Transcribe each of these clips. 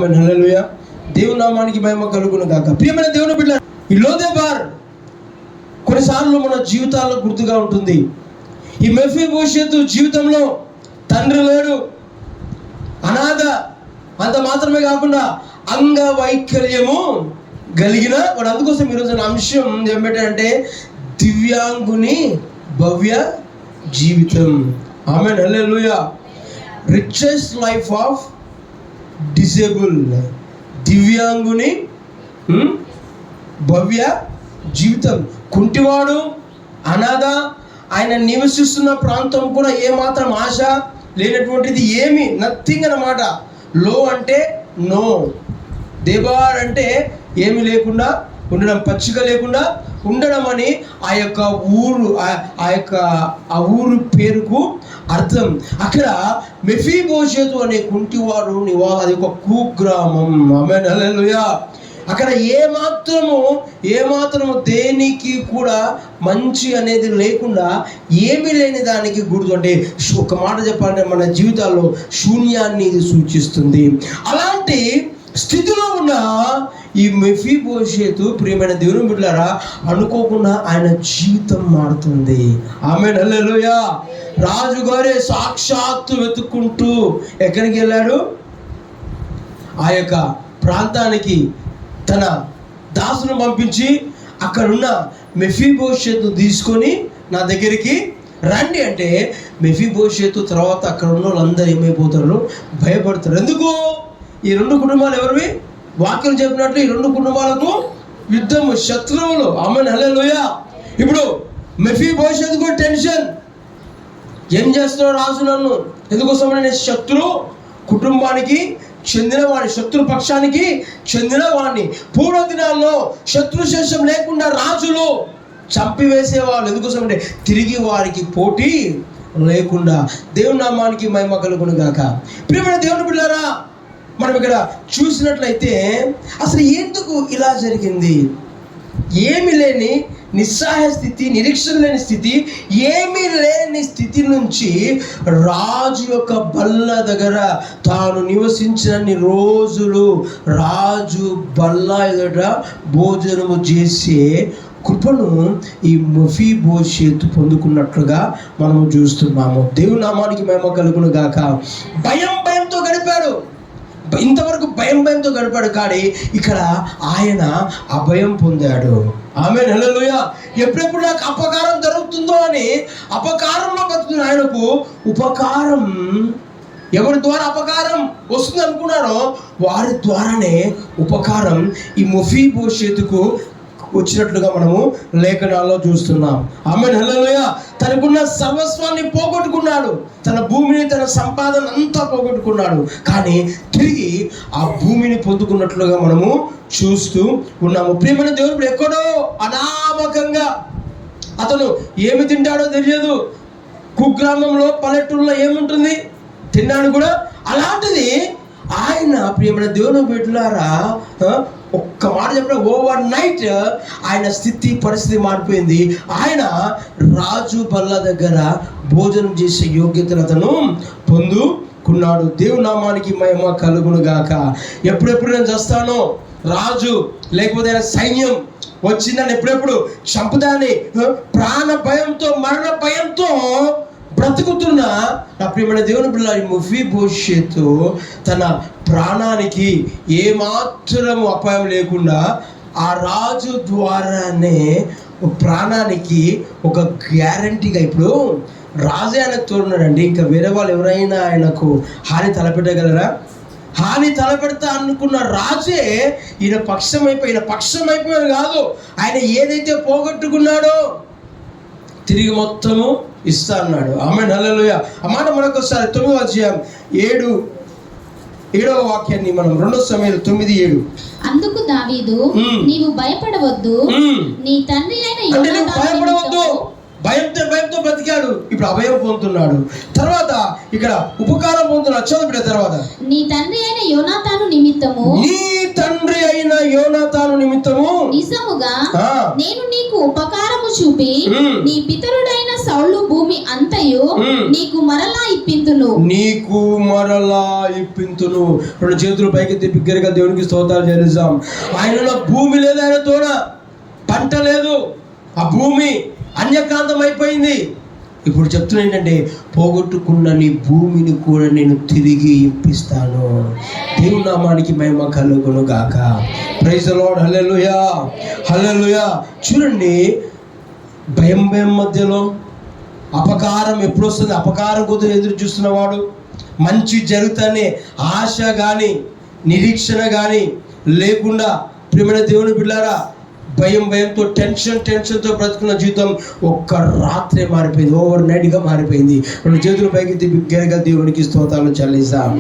హల్లెలూయా. దేవుని నామానికి మహిమ కలుగును గాక. ప్రియమైన దేవుని బిడ్డ, ఈ లోదెబార్ కొన్నిసార్లు మన జీవితాల్లో గుర్తుగా ఉంటుంది. ఈ మెఫీబోషెతు జీవితంలో తండ్రి లేడు, అనాథ, అంత మాత్రమే కాకుండా అంగవైకల్యము కలిగిన వాడు. అందుకోసం ఈరోజు అంశం ఏమిటంటే దివ్యాంగుని భవ్య జీవితం. ఆమేన్, హల్లెలూయా. రిచెస్ట్ లైఫ్ ఆఫ్ డిసేబుల్, దివ్యాంగుని భవ్య జీవితం. కుంటివాడు, అనాథ, ఆయన నివసిస్తున్న ప్రాంతం కూడా ఏమాత్రం ఆశ లేనటువంటిది, ఏమి నథింగ్ అన్నమాట. లో అంటే నో, దేబార్ అంటే ఏమి లేకుండా ఉండడం, పచ్చిక లేకుండా ఉండడం అని ఆ యొక్క ఊరు, ఆ ఊరు పేరుకు అర్థం. అక్కడ మెఫీబోషెతు అనే కుంటివాడు అది ఒక కుగ్రామం. ఆమేన్, హల్లెలూయా. అక్కడ ఏమాత్రము దేనికి కూడా మంచి అనేది లేకుండా, ఏమీ లేని దానికి గుర్తు. అంటే ఒక మాట చెప్పాలంటే మన జీవితాల్లో శూన్యాన్ని ఇది సూచిస్తుంది. అలాంటి స్థితిలో ఉన్న ఈ మెఫీబోషెతు, ప్రియమైన దేవుని బిడ్డలారా, అనుకోకుండా ఆయన జీవితం మారుతుంది. ఆమేన్, హల్లెలూయా. రాజుగారే సాక్షాత్తు వెతుక్కుంటూ ఎక్కడికి వెళ్ళాడు? ఆ యొక్క ప్రాంతానికి తన దాసును పంపించి అక్కడున్న మెఫీబోషెతు తీసుకొని నా దగ్గరికి రండి అంటే, మెఫీబోషెతు తర్వాత అక్కడ ఉన్న వాళ్ళందరూ ఏమైపోతారు? భయపడతారు. ఎందుకు? ఈ రెండు కుటుంబాలు ఎవరివి? వాక్యం చెప్పినట్లు ఈ రెండు కుటుంబాలకు యుద్ధము, శత్రువులు. ఆమేన్, హల్లెలూయా. ఇప్పుడు మెఫీబోషెతుకు టెన్షన్, ఏం చేస్తున్నాడు రాజు నన్ను? ఎందుకోసం? నేను శత్రు కుటుంబానికి చెందినవాడిని, శత్రు పక్షానికి చెందినవాడిని. పూర్వ దినాల్లో శత్రుశేషం లేకుండా రాజులు చంపివేసేవాళ్ళు. ఎందుకోసం అంటే తిరిగి వారికి పోటీ లేకుండా. దేవుని నామానికి మహిమ కలుగును గాక. ప్రియమైన దేవుని బిడ్డలారా, మనం ఇక్కడ చూసినట్లయితే అసలు ఎందుకు ఇలా జరిగింది? ఏమి లేని నిస్సహాయ స్థితి, నిరీక్షణ లేని స్థితి, ఏమీ లేని స్థితి నుంచి రాజు యొక్క బల్ల దగ్గర తాను నివసించినన్ని రోజులు రాజు బల్ల ఎదుట భోజనము చేసే కృపను ఈ మెఫీబోషెతు పొందుకున్నట్లుగా మనము చూస్తున్నాము. దేవుని నామానికి మహిమ కలుగును గాక. భయంతో గడిపాడు, ఇంతవరకు భయంతో గడిపాడు. కానీ ఇక్కడ ఆయన అభయం పొందాడు. ఆమేన్, హల్లెలూయా. ఎప్పుడెప్పుడు నాకు అపకారం జరుగుతుందో అని అపకారంలో బతుకుతున్న ఆయనకు ఉపకారం, ఎవరి ద్వారా అపకారం వస్తుంది అనుకున్నాడో వారి ద్వారానే ఉపకారం ఈ మెఫీబోషెతుకు వచ్చినట్లుగా మనము లేఖనాల్లో చూస్తున్నాం. ఆమేన్, హల్లెలూయా. తనకున్న సర్వస్వాన్ని పోగొట్టుకున్నాడు, తన భూమిని, తన సంపాదన అంతా పోగొట్టుకున్నాడు. కానీ తిరిగి ఆ భూమిని పొందుకున్నట్లుగా మనము చూస్తూ ఉన్నాము. ప్రియమైన దేవుడు ఎక్కడో అనామకంగా అతను ఏమి తింటాడో తెలియదు. కుగ్రామంలో, పల్లెటూరులో ఏముంటుంది? తిన్నాడు కూడా. అలాంటిది ఆయన, ప్రియమైన దేవుని బిడ్డలారా, ఒక్క మాట చెప్పిన ఓవర్ నైట్ ఆయన స్థితి పరిస్థితి మారిపోయింది. ఆయన రాజు బల్ల దగ్గర భోజనం చేసే యోగ్యతను అతను పొందుకున్నాడు. దేవుని నామానికి మహిమ కలుగును గాక. ఎప్పుడెప్పుడు నేను చేస్తానో, రాజు లేకపోతే సైన్యం వచ్చిందని ఎప్పుడెప్పుడు చంపుదాని ప్రాణ భయంతో, మరణ భయంతో బ్రతుకుతున్న నా ప్రియమైన దేవుని పిల్ల మెఫీబోషెతు తన ప్రాణానికి ఏమాత్రము అపాయం లేకుండా ఆ రాజు ద్వారానే ప్రాణానికి ఒక గ్యారంటీగా, ఇప్పుడు రాజే ఆయనకు తోడున్నాడండి, ఇంకా వేరే వాళ్ళు ఎవరైనా ఆయనకు హాని తలపెట్టగలరా? హాని తలపెడతా అనుకున్న రాజే ఈయన పక్షమైపోయాడు కాదు, ఆయన ఏదైతే పోగొట్టుకున్నాడో తిరిగి మొత్తము ఇస్తా అన్నాడు. ఆమేన్, హల్లెలూయా. ఆ మాట మరొకసారి 9వ అధ్యాయం 7వ వాక్యాన్ని మనం 2 సమూయేలు 9:7. అందుకు దావీదు, నీవు భయపడవద్దు, నీ తండ్రి అయిన భయపడవద్దు. భయంతో బ్రతికాడు, ఇప్పుడు అభయం పొందుతున్నాడు. తర్వాత ఇక్కడ ఉపకారం పొందుతున్నాడు. చదువు తర్వాత, నీ తండ్రి అయిన యోనాతాను నిమిత్తము, నీ తండ్రి అయిన భక్తుడైన యోనాతాను నిమిత్తము నిజముగా ఆ. నేను నీకు ఉపకారము చూపి మ్. నీ పితరుడైన సౌలు భూమి అంతయు నీకు మరలా ఇప్పింతును. నీకు మరలా ఇప్పింతును. రెండు చేతులు పైకి బిగ్గరగా దేవునికి స్తోత్రాలు చెల్లిస్తాం. ఆయనలో భూమి లేదు, ఆయన తోడ పంట లేదు, ఆ భూమి అన్యక్రాంతం అయిపోయింది. ఇప్పుడు చెప్తున్నా ఏంటంటే, పోగొట్టుకున్న నీ భూమిని కూడా నేను తిరిగి ఇప్పిస్తాను. దేవుని నామానికి మహిమ కలుగును గాక. Praise the lord. హల్లెలూయా, హల్లెలూయా. చూడండి, భయం మధ్యలో అపకారం ఎప్పుడు వస్తుంది, అపకారం కోసం ఎదురు చూస్తున్నవాడు, మంచి జరుగుతానే ఆశ కానీ నిరీక్షణ కానీ లేకుండా, ప్రియమైన దేవుని బిడ్డలారా, భయంతో టెన్షన్తో బ్రతుకున్న జీవితం ఒక్క రాత్రే మారిపోయింది, ఓవర్ నైట్గా మారిపోయింది. రెండు చేతుల పైకి బిగ్గరగా దేవునికి స్తోత్రాలు చెల్లిస్తాం.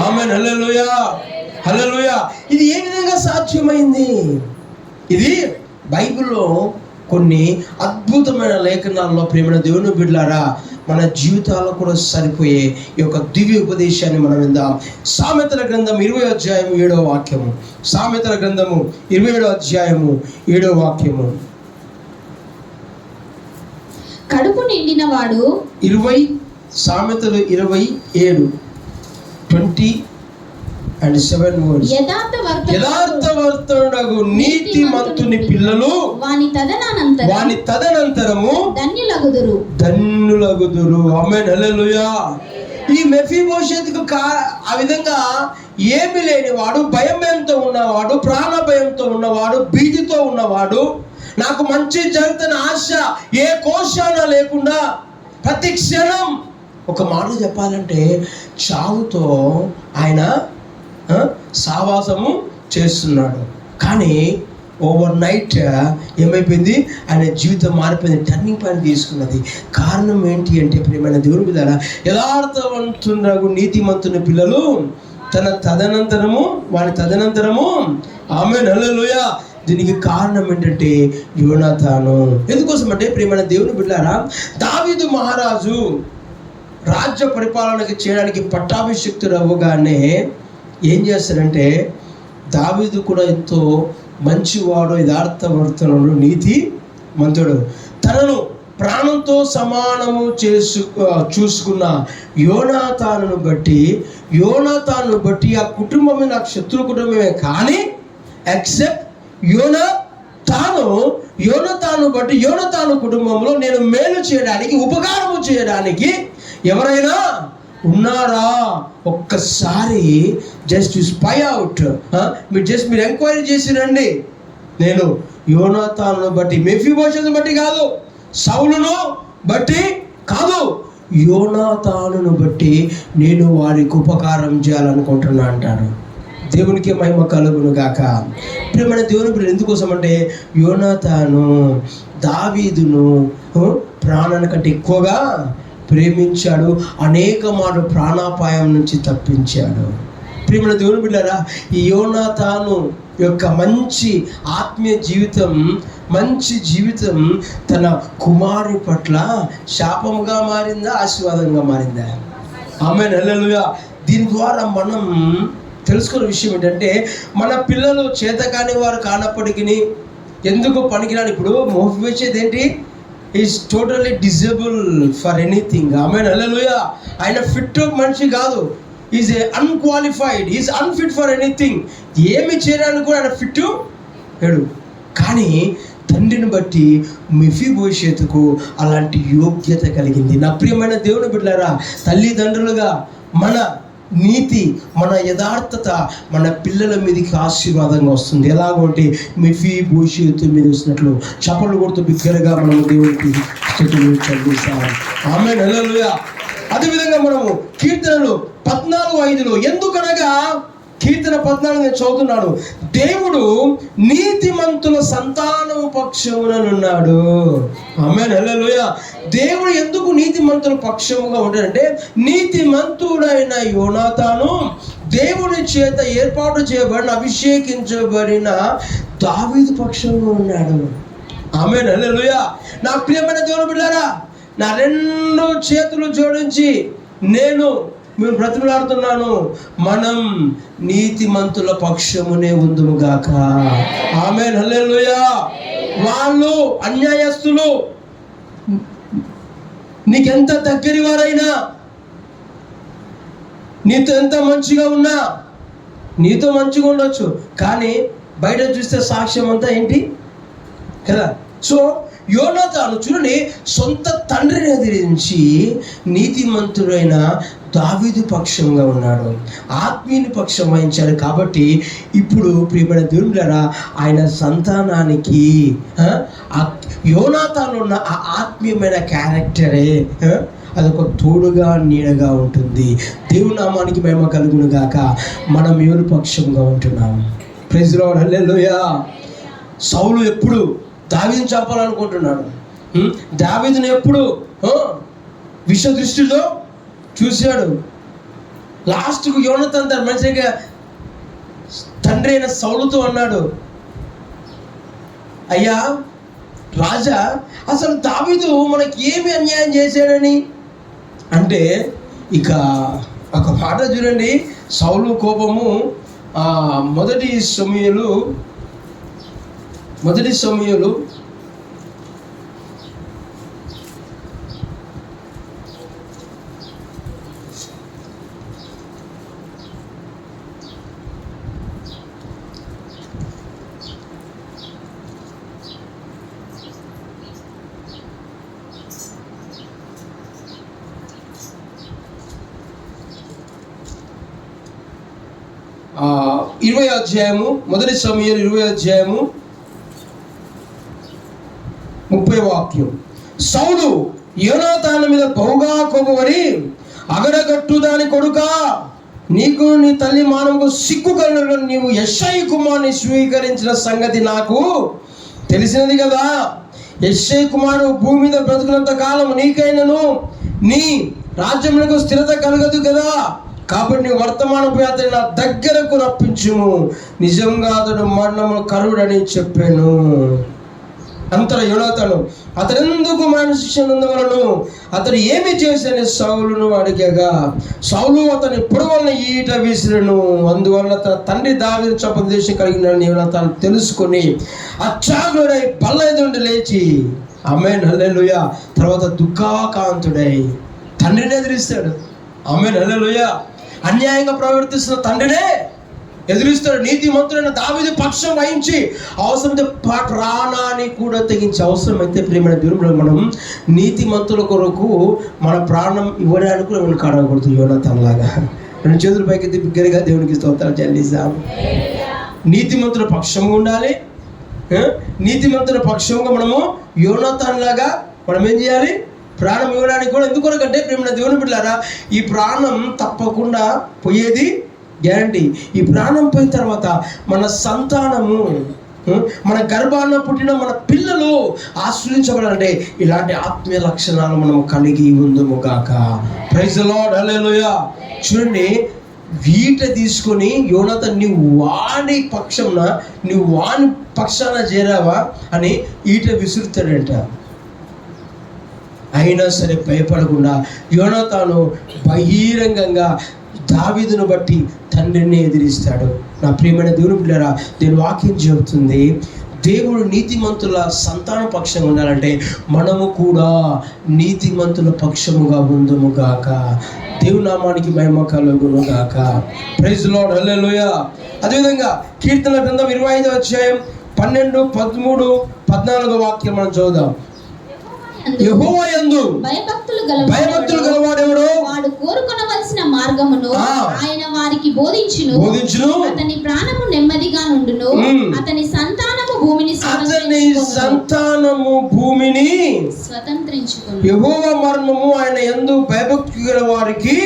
ఆమేన్. హల్లెలూయా, హల్లెలూయా. ఇది ఏ విధంగా సాధ్యమైంది? ఇది బైబిల్లో కొన్ని అద్భుతమైన లేఖనాల్లో ప్రియమైన దేవుని బిడ్డలారా, మన జీవితాల్లో కూడా సరిపోయే ఈ యొక్క దివ్య ఉపదేశాన్ని మనం విందాం. సామెతల గ్రంథం 20వ అధ్యాయము 7వ వాక్యము. సామెతల గ్రంథము 27వ అధ్యాయము 7వ వాక్యము. కడుపు నిండిన వాడు 20 సామెతలు 27 20:7 యథార్థవర్తనుడగు నీతిమంతుని పిల్లలు వాని తదనంతరము ధన్యులగుదురు. ఆమేన్. హల్లెలూయా. ఈ మెఫీబోషెతుకు ఆ విధంగా ఏమి లేనివాడు, భయంతో ఉన్నవాడు, ప్రాణ భయంతో ఉన్నవాడు, భీతితో ఉన్నవాడు, నాకు మంచి జరుగుతున్న ఆశ ఏ కోశాన లేకుండా ప్రతి క్షణం, ఒక మాట చెప్పాలంటే చావుతో ఆయన సావాసము చేస్తున్నాడు. కానీ ఓవర్ నైట్ ఏమైపోయింది, ఆయన జీవితం మారిపోయింది, టర్నింగ్ పాయింట్ తీసుకున్నది. కారణం ఏంటి అంటే, ప్రియమైన దేవుని బిడ్డలారా, యథార్థవంతునగు నీతిమంతుని పిల్లలు వాని తదనంతరము ఆమేన్. హల్లెలూయా. దీనికి కారణం ఏంటంటే యోనాతాను. ఎందుకోసం అంటే, ప్రియమైన దేవుని బిడ్డలారా, దావీదు మహారాజు రాజ్య పరిపాలనకి చేయడానికి పట్టాభిషిక్తుడు అవ్వగానే ఏం చేస్తాడంటే, దావీదు కూడా ఎంతో మంచివాడు, యథార్థవర్తనుడు, నీతి మంతుడు, తనను ప్రాణంతో సమానము చూసుకున్న యోనాతానును బట్టి ఆ కుటుంబమే నాకు శత్రు కుటుంబమే, కానీ ఎక్సెప్ట్ యోనాతాను బట్టి యోనాతాను కుటుంబంలో నేను మేలు చేయడానికి, ఉపకారము చేయడానికి ఎవరైనా ఉన్నారా? ఒక్కసారి జస్ట్ స్పై అవుట్, మీరు ఎంక్వైరీ చేసి రండి. నేను యోనాతానును బట్టి, మెఫీబోషెతును బట్టి కాదు, సౌలును బట్టి కాదు, యోనాతానును బట్టి నేను వారికి ఉపకారం చేయాలనుకుంటున్నా అంటాడు. దేవునికి మహిమ కలుగును గాక. ప్రియమైన దేవుని బిడ్డలు, ఎందుకోసం అంటే, యోనాతాను దావీదును ప్రాణాని కంటే ఎక్కువగా ప్రేమించాడు, అనేక మార్లు ప్రాణాపాయం నుంచి తప్పించాడు. ప్రియమైన దేవుని బిడ్డలారా, ఈ యోనాతాను యొక్క మంచి ఆత్మీయ జీవితం తన కుమారుని పట్ల శాపముగా మారిందా, ఆశీర్వాదంగా మారిందా? ఆమేన్. హల్లెలూయా. దీని ద్వారా మనం తెలుసుకున్న విషయం ఏంటంటే, మన పిల్లలు చేతకాని వారు కానప్పటికీ, ఎందుకు పనికిరాని, ఇప్పుడు మోహించేది ఏంటి, is totally disable for anything. ఆమేన్. హల్లెలూయా. ఆయన ఫిట్ మనిషి కాదు, is unqualified, is unfit for anything. ఏమి చేయడానికి కూడా ఆయన ఫిట్ లేడు. కానీ తండ్రిని బట్టి మెఫీబోషెతుకు అలాంటి యోగ్యత కలిగింది. నా ప్రియమైన దేవుని బిడ్డలారా, తల్లిదండ్రులుగా మన నీతి, మన యథార్థత మన పిల్లల మీదకి ఆశీర్వాదంగా వస్తుంది. ఎలాగంటే మెఫీబోషెతు మీద వచ్చినట్లు చప్పట్లు కొడుతూ బిగ్గరగా మనము దేవునికి స్తుతులు చెల్లిస్తాం. ఆమేన్. హల్లెలూయా. అదేవిధంగా మనము కీర్తనలు 14:5 ఎందుకనగా, కీర్తన 14 నేను చదువుతున్నాను, దేవుడు నీతిమంతుల సంతానము పక్షముననున్నాడు. ఆమేన్. హల్లెలూయా. దేవుడు ఎందుకు నీతిమంతుల పక్షముగా ఉంటాడంటే, నీతిమంతుడైన యోనాతాను దేవుని చేత ఏర్పాటు చేయబడిన, అభిషేకించబడిన దావీదు పక్షంలో ఉన్నాడు. ఆమేన్. హల్లెలూయా. నా ప్రియమైన దేవుని బిడ్డలారా, నా 2 చేతులు జోడించి నేను మేము బ్రతిమలాడుతున్నాను, మనం నీతిమంతుల పక్షమునే ఉందుము గాక. ఆమేన్, హల్లెలూయా. వాళ్ళు అన్యాయస్తులు, నీకెంత దగ్గరి వారైనా, నీతో ఎంత మంచిగా ఉన్నా, నీతో మంచిగా ఉండొచ్చు, కానీ బయట చూస్తే సాక్ష్యం అంతా ఏంటి కదా. సో యోనాతాను చూడండి, సొంత తండ్రిని ఎదిరించి నీతిమంతుడైన దావీదు పక్షంగా ఉన్నాడు, ఆత్మీయుని పక్షం వహించాడు. కాబట్టి ఇప్పుడు ప్రియమైన దేవులారా, ఆయన సంతానానికి యోనాతాను ఉన్న ఆ ఆత్మీయమైన క్యారెక్టరే అదొక తోడుగా నీడగా ఉంటుంది. దేవుని నామానికి మహిమ కలుగును గాక. మనం ఎవరి పక్షంగా ఉంటున్నాం? ప్రైజ్ లార్డ్, హల్లెలూయా. సౌలు ఎప్పుడు దావీదుని చంపాలనుకుంటున్నాడు, దావీదుని ఎప్పుడు విష దృష్టితో చూశాడు. లాస్ట్కు యోనాతాను తన మంచిగా తండ్రి అయిన సౌలుతో అన్నాడు, అయ్యా రాజా, అసలు దావీదు మనకి ఏమి అన్యాయం చేశాడని అంటే, ఇక ఒక మాట చూడండి, సౌలు కోపము మొదటి సమూయేలు 20వ అధ్యాయము, మొదటి సమూయేలు 20వ అధ్యాయము 30వ వాక్యం. సౌలు యోనాతాను మీద బహుగా కోపపడి, అగడగట్టు దాని కొడుకా, నీకు నీ తల్లి మానవుకు సిగ్గు కలిగిన నీవు యెష్షయి కుమారుని స్వీకరించిన సంగతి నాకు తెలిసినది కదా. యెష్షయి కుమారుడు భూమి మీద బ్రతుకున్నంత కాలం నీకైనను నీ రాజ్యములకు స్థిరత కలగదు కదా. కాబట్టి నీ వర్తమానపు అతని నా దగ్గరకు రప్పించుము, నిజంగా అతడు మరణము కరుడని చెప్పాను. అంతట యోనాతాను అతడెందుకు మరణ శిక్ష నందవలను, అతడు ఏమి చేశాని సౌలును అడిగగా, సౌలు అతని పొడవలన ఈట విసిరెను. అందువల్ల తన తండ్రి దావీదు చంపదేశం కలిగిన యోనాతాను తెలుసుకొని అచ్చాగుడై బల్ల ఎదుండి లేచి, ఆమేన్, హల్లెలూయా, తర్వాత దుఃఖాకాంతుడై తండ్రిని ఎదిరిస్తాడు. ఆమేన్, హల్లెలూయా. అన్యాయంగా ప్రవర్తిస్తున్న తండ్రినే ఎదురిస్తాడు. నీతిమంతుడైన దావీదు పక్షం వహించి అవసరమైతే ప్రాణాన్ని కూడా తెగించి, అవసరమైతే ప్రియమైన దేవుడు మనం నీతిమంతుల కొరకు మన ప్రాణం ఇవ్వడానికి మనం కాడకూడదు. యోనాతానులాగా 2 చేతుల పైకి బిగ్గరగా దేవునికి స్తోత్రాలు చెల్లిస్తాం. నీతిమంతుల పక్షంగా ఉండాలి. నీతిమంతుల పక్షంగా మనము యోనాతానులాగా మనం ఏం చేయాలి? ప్రాణం ఇవ్వడానికి కూడా. ఎందుకొరకంటే ప్రియమైన దేవుని బిడ్డలారా, ఈ ప్రాణం తప్పకుండా పోయేది గ్యారంటీ. ఈ ప్రాణం పోయిన తర్వాత మన సంతానము, మన గర్భాన పుట్టిన మన పిల్లలు ఆశ్రయించబడాలంటే ఇలాంటి ఆత్మీయ లక్షణాలు మనం కలిగి ఉందుము గాక. ప్రైజ్ ది లార్డ్, హల్లెలూయా. చూడండి, వీట తీసుకొని యోనాతాను నువ్వు వాడి పక్షాన చేరావా అని ఈట విసురుతాడంట. అయినా సరే భయపడకుండా యోనాతాను బహిరంగంగా దావీదును బట్టి తండ్రిని ఎదిరిస్తాడు. నా ప్రియమైన దేవుని బిడ్డలారా, నేను వాక్యం చెబుతుంది, దేవుడు నీతిమంతుల సంతాన పక్షంగా ఉండాలంటే మనము కూడా నీతిమంతుల పక్షముగా ఉందుము గాక. దేవుని నామానికి మహిమ కలుగును గాక. ప్రైజ్ ది లార్డ్, హల్లెలూయా. అదేవిధంగా కీర్తన గ్రంథం 25వ అధ్యాయం 12, 13, 14 వాక్యం మనం చదువుదాం. యెహోవా యందు భయభక్తులు గలవాడెవడో వాడు కోరుకొనవలసిన మార్గమును ఆయన వారికి బోధించును. అతని ప్రాణము నెమ్మదిగా నుండును. అతని సంతానము భూమిని స్వతంత్రించుకొను. యెహోవా మర్మము ఆయన యందు భయభక్తి గల వారికి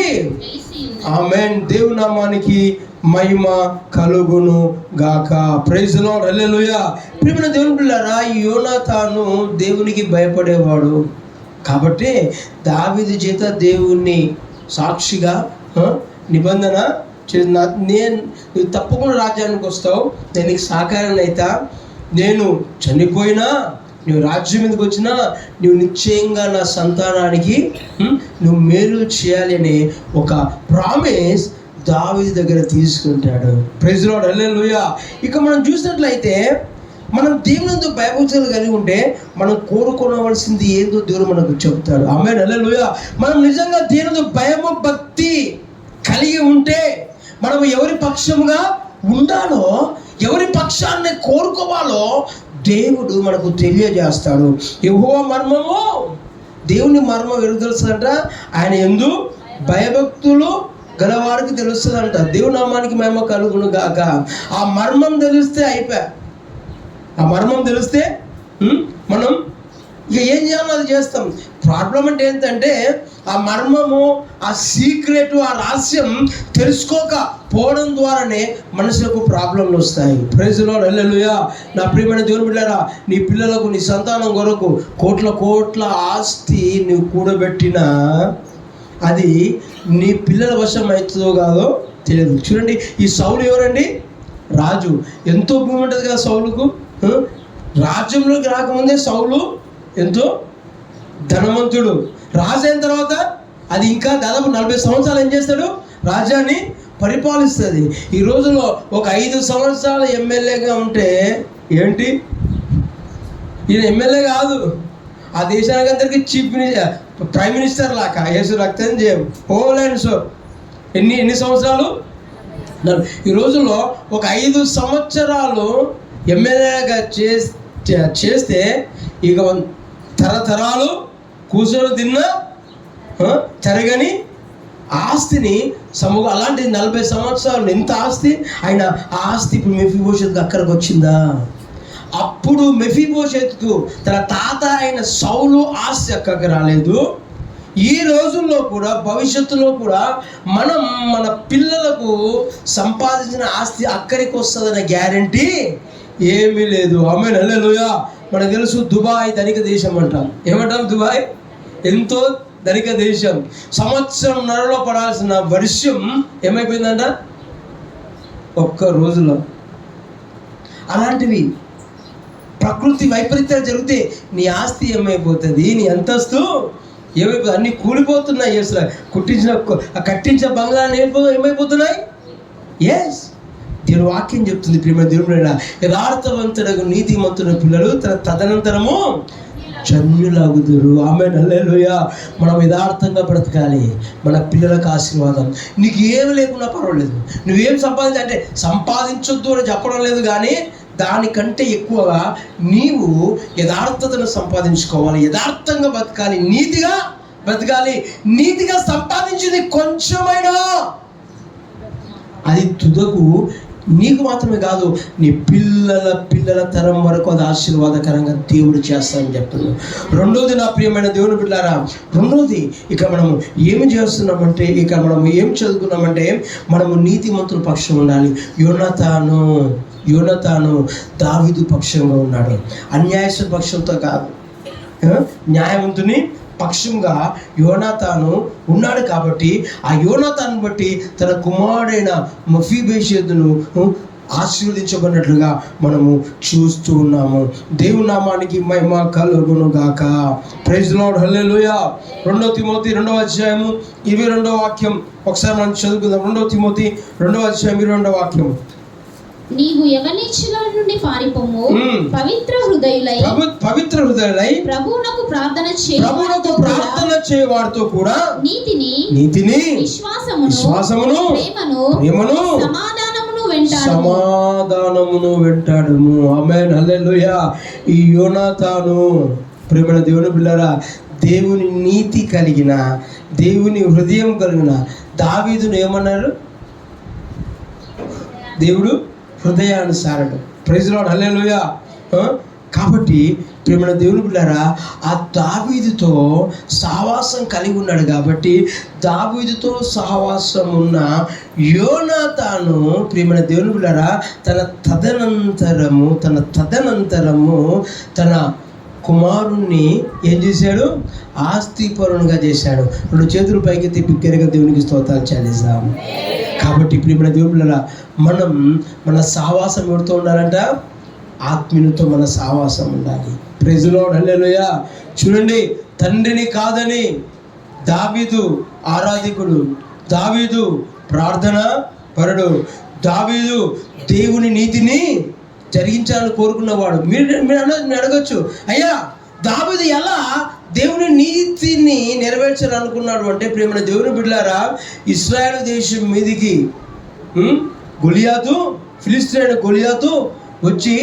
ఆమేన్. దేవుని నామానికి మహిమ కలుగును గాక. ప్రైజ్ ది లార్డ్, హల్లెలూయా. ప్రియమైన దేవుని బిడ్డలారా, యోనాతాను దేవునికి భయపడేవాడు కాబట్టి దావీదు చేత దేవుణ్ణి సాక్షిగా నిబంధన నేను తప్పకుండా రాజ్యానికి వస్తావు, నేను నీకు సహకారం అయితా, నేను చనిపోయినా నువ్వు రాజ్యం మీదకి వచ్చినా నువ్వు నిశ్చయంగా నా సంతానానికి నువ్వు మేలు చేయాలి అనే ఒక ప్రామిస్ దావీదు దగ్గర తీసుకుంటాడు. ప్రైజ్ ది లార్డ్, హల్లెలూయా. ఇక మనం చూసినట్లయితే మనం దేవునితో భయభక్తులు కలిగి ఉంటే మనం కోరుకోవలసింది ఏందో దేవుడు మనకు చెప్తాడు. ఆమేన్, హల్లెలూయా. మనం నిజంగా దేవునితో భయము భక్తి కలిగి ఉంటే మనం ఎవరి పక్షంగా ఉండాలో, ఎవరి పక్షాన్ని కోరుకోవాలో దేవుడు మనకు తెలియజేస్తాడు. యెహోవా మర్మము, దేవుని మర్మం ఎవరికి తెలుస్తుందంట? ఆయన యందు భయభక్తులు గలవారికి తెలుస్తుందంట. దేవుని నామానికి మహిమ కలుగును గాక. ఆ మర్మం తెలిస్తే అయిపోయా. ఆ మర్మం తెలిస్తే మనం ఇక ఏం చేయాలో అది చేస్తాం. ప్రాబ్లం అంటే ఏంటంటే ఆ మర్మము, ఆ సీక్రెట్, ఆ రహస్యం తెలుసుకోకపోవడం ద్వారానే మనుషులకు ప్రాబ్లంలు వస్తాయి. ప్రైజ్ ది లార్డ్, హల్లెలూయా. నా ప్రియమైన దేవుని బిడ్డలారా, నీ పిల్లలకు, నీ సంతానం కొరకు కోట్ల కోట్ల ఆస్తి నువ్వు కూడబెట్టినా అది నీ పిల్లల వశం అవుతుందో కాదో తెలియదు. చూడండి, ఈ సౌలు ఎవరండి? రాజు. ఎంతో భూమి ఉంటుంది కదా సౌలుకు. రాజ్యంలోకి రాకముందే సౌలు ఎంతో ధనవంతుడు. రాజు అయిన తర్వాత అది ఇంకా దాదాపు 40 సంవత్సరాలు ఏం చేస్తాడు? రాజ్యాన్ని పరిపాలిస్తుంది. ఈ రోజుల్లో ఒక 5 సంవత్సరాలు ఎమ్మెల్యేగా ఉంటే ఏంటి, ఈయన ఎమ్మెల్యే కాదు, ఆ దేశానికి అందరికీ చీఫ్ మినిస్టర్, ప్రైమ్ మినిస్టర్ లాగా యేసు రక్తం చేయం హోల్ అండ్ సో. ఎన్ని సంవత్సరాలు? ఈ రోజుల్లో ఒక 5 సంవత్సరాలు ఎమ్మెల్యేగా చేస్తే ఇక తరతరాలు కూర్చొని తిన్న తరగని ఆస్తిని సమూహం. అలాంటి 40 సంవత్సరాలు ఎంత ఆస్తి ఆయన, ఆ ఆస్తి ఇప్పుడు మెఫీబోషెత్కు అక్కడికి వచ్చిందా? అప్పుడు మెఫీబోషెత్కు తన తాత అయిన సౌలు ఆస్తి అక్కడికి రాలేదు. ఈ రోజుల్లో కూడా, భవిష్యత్తులో కూడా మనం మన పిల్లలకు సంపాదించిన ఆస్తి అక్కడికి వస్తుందనే గ్యారంటీ ఏమీ లేదు. ఆమేన్, హల్లెలూయా. మనకు తెలుసు దుబాయ్ ధనిక దేశం అంటాం. ఏమంటాం? దుబాయ్ ఎంతో ధనిక దేశం. సంవత్సరంన్నరలో పడాల్సిన వర్షం ఏమైపోయిందంట? ఒక్క రోజులో. అలాంటివి ప్రకృతి వైపరీత్యాలు జరిగితే నీ ఆస్తి ఏమైపోతుంది, నీ అంతస్తు ఏమైపోతుంది, అన్నీ కూలిపోతున్నాయి. అసలు కట్టించిన బంగ్లాలు ఏమైపోతున్నాయి? ఎస్, దేవుని వాక్యం చెప్తుంది. ప్రియమైన దేవుని యథార్థవంతుడు నీతిమంతుడు పిల్లలు తదనంతరము జన్యులాగుదురు. ఆమేన్, హల్లెలూయా. మనం యథార్థంగా బ్రతకాలి. మన పిల్లలకు ఆశీర్వాదం. నీకు ఏమి లేకున్నా పర్వాలేదు, నువ్వేం అంటే సంపాదించొద్దు అని చెప్పడం లేదు, కానీ దానికంటే ఎక్కువగా నీవు యథార్థతను సంపాదించుకోవాలి, యథార్థంగా బ్రతకాలి, నీతిగా బ్రతకాలి. నీతిగా సంపాదించింది కొంచెమైనా అది తుదకు నీకు మాత్రమే కాదు, నీ పిల్లల తరం వరకు అది ఆశీర్వాదకరంగా దేవుడు చేస్తానని చెప్తున్నాడు. రెండోది నా ప్రియమైన దేవుని బిడ్డలారా, రెండోది ఇక మనము ఏమి చేస్తున్నామంటే, ఇక మనము ఏం చదువుకున్నామంటే, మనము నీతిమంతుల పక్షం ఉండాలి. యోనాతాను దావీదు పక్షంగా ఉన్నాడు, అన్యాయస్తుల పక్షంతో కాదు, న్యాయవంతుని పక్షంగా యోనాతాను ఉన్నాడు. కాబట్టి ఆ యోనాతాను బట్టి తన కుమారుడైన మెఫీబోషెతును ఆశీర్వదించబడినట్లుగా మనము చూస్తూ ఉన్నాము. దేవుని నామానికి మహిమ కలుగును గాక. Praise the lord, hallelujah. 2 Timothy 2వ అధ్యాయము 22వ వాక్యం ఒకసారి మనం చదువుకుందాం. 2 తిమోతి 2వ అధ్యాయం 22వ వాక్యం. నీవు యవనేచ్చుల నుండి పారిపోము, పవిత్ర హృదయులై ప్రభువునకు ప్రార్థన చేయవారితో కూడా నీతిని విశ్వాసమును ప్రేమను సమాధానమును వెంటాడుము. ఆమేన్, హల్లెలూయా. ఈ యోనాతాను ప్రేమల దేవుని బిడ్డలారా, దేవుని నీతి కలిగిన, దేవుని హృదయం కలిగిన దావీదును ఏమన్నారు? దేవుడు హృదయానుసారుడు. ప్రైజ్ ది లార్డ్, హల్లెలూయా. కాబట్టి ప్రేమల దేవుని బిడ్డలారా, ఆ దావీదుతో సహవాసం కలిగి ఉన్నాడు. కాబట్టి దావీదుతో సహవాసం ఉన్న యోనాతాను ప్రేమల దేవుని బిడ్డలారా తన తదనంతరము తన కుమారుణ్ణి ఏం చేశాడు? ఆస్తిపరునిగా చేశాడు. 2 చేతులు పైకి తిప్పి బిగ్గరగా దేవునికి స్తోత్రాలు చెల్లిస్తాం. కాబట్టి ప్రియమైన దేవుళ్ళ మనం మన సహవాసం ఎవరితో ఉండాలంట? ఆత్మీయులతో మన సావాసం ఉండాలి. ప్రైజ్ లార్డ్, హల్లెలూయా. చూడండి, తండ్రిని కాదని దావీదు ఆరాధికుడు, దావీదు ప్రార్థన పరుడు, దావీదు దేవుని నీతిని జరిగించాలని కోరుకున్నవాడు. మీరు అడగచ్చు, అయ్యా దావీదు ఎలా దేవుని నీతిని నెరవేర్చాలనుకున్నాడు అంటే, ప్రేమ దేవుని బిడ్డలారా, ఇశ్రాయేలు దేశం మీదికి గొలియాతు, ఫిలిష్తీయుడైన గొలియాతు వచ్చి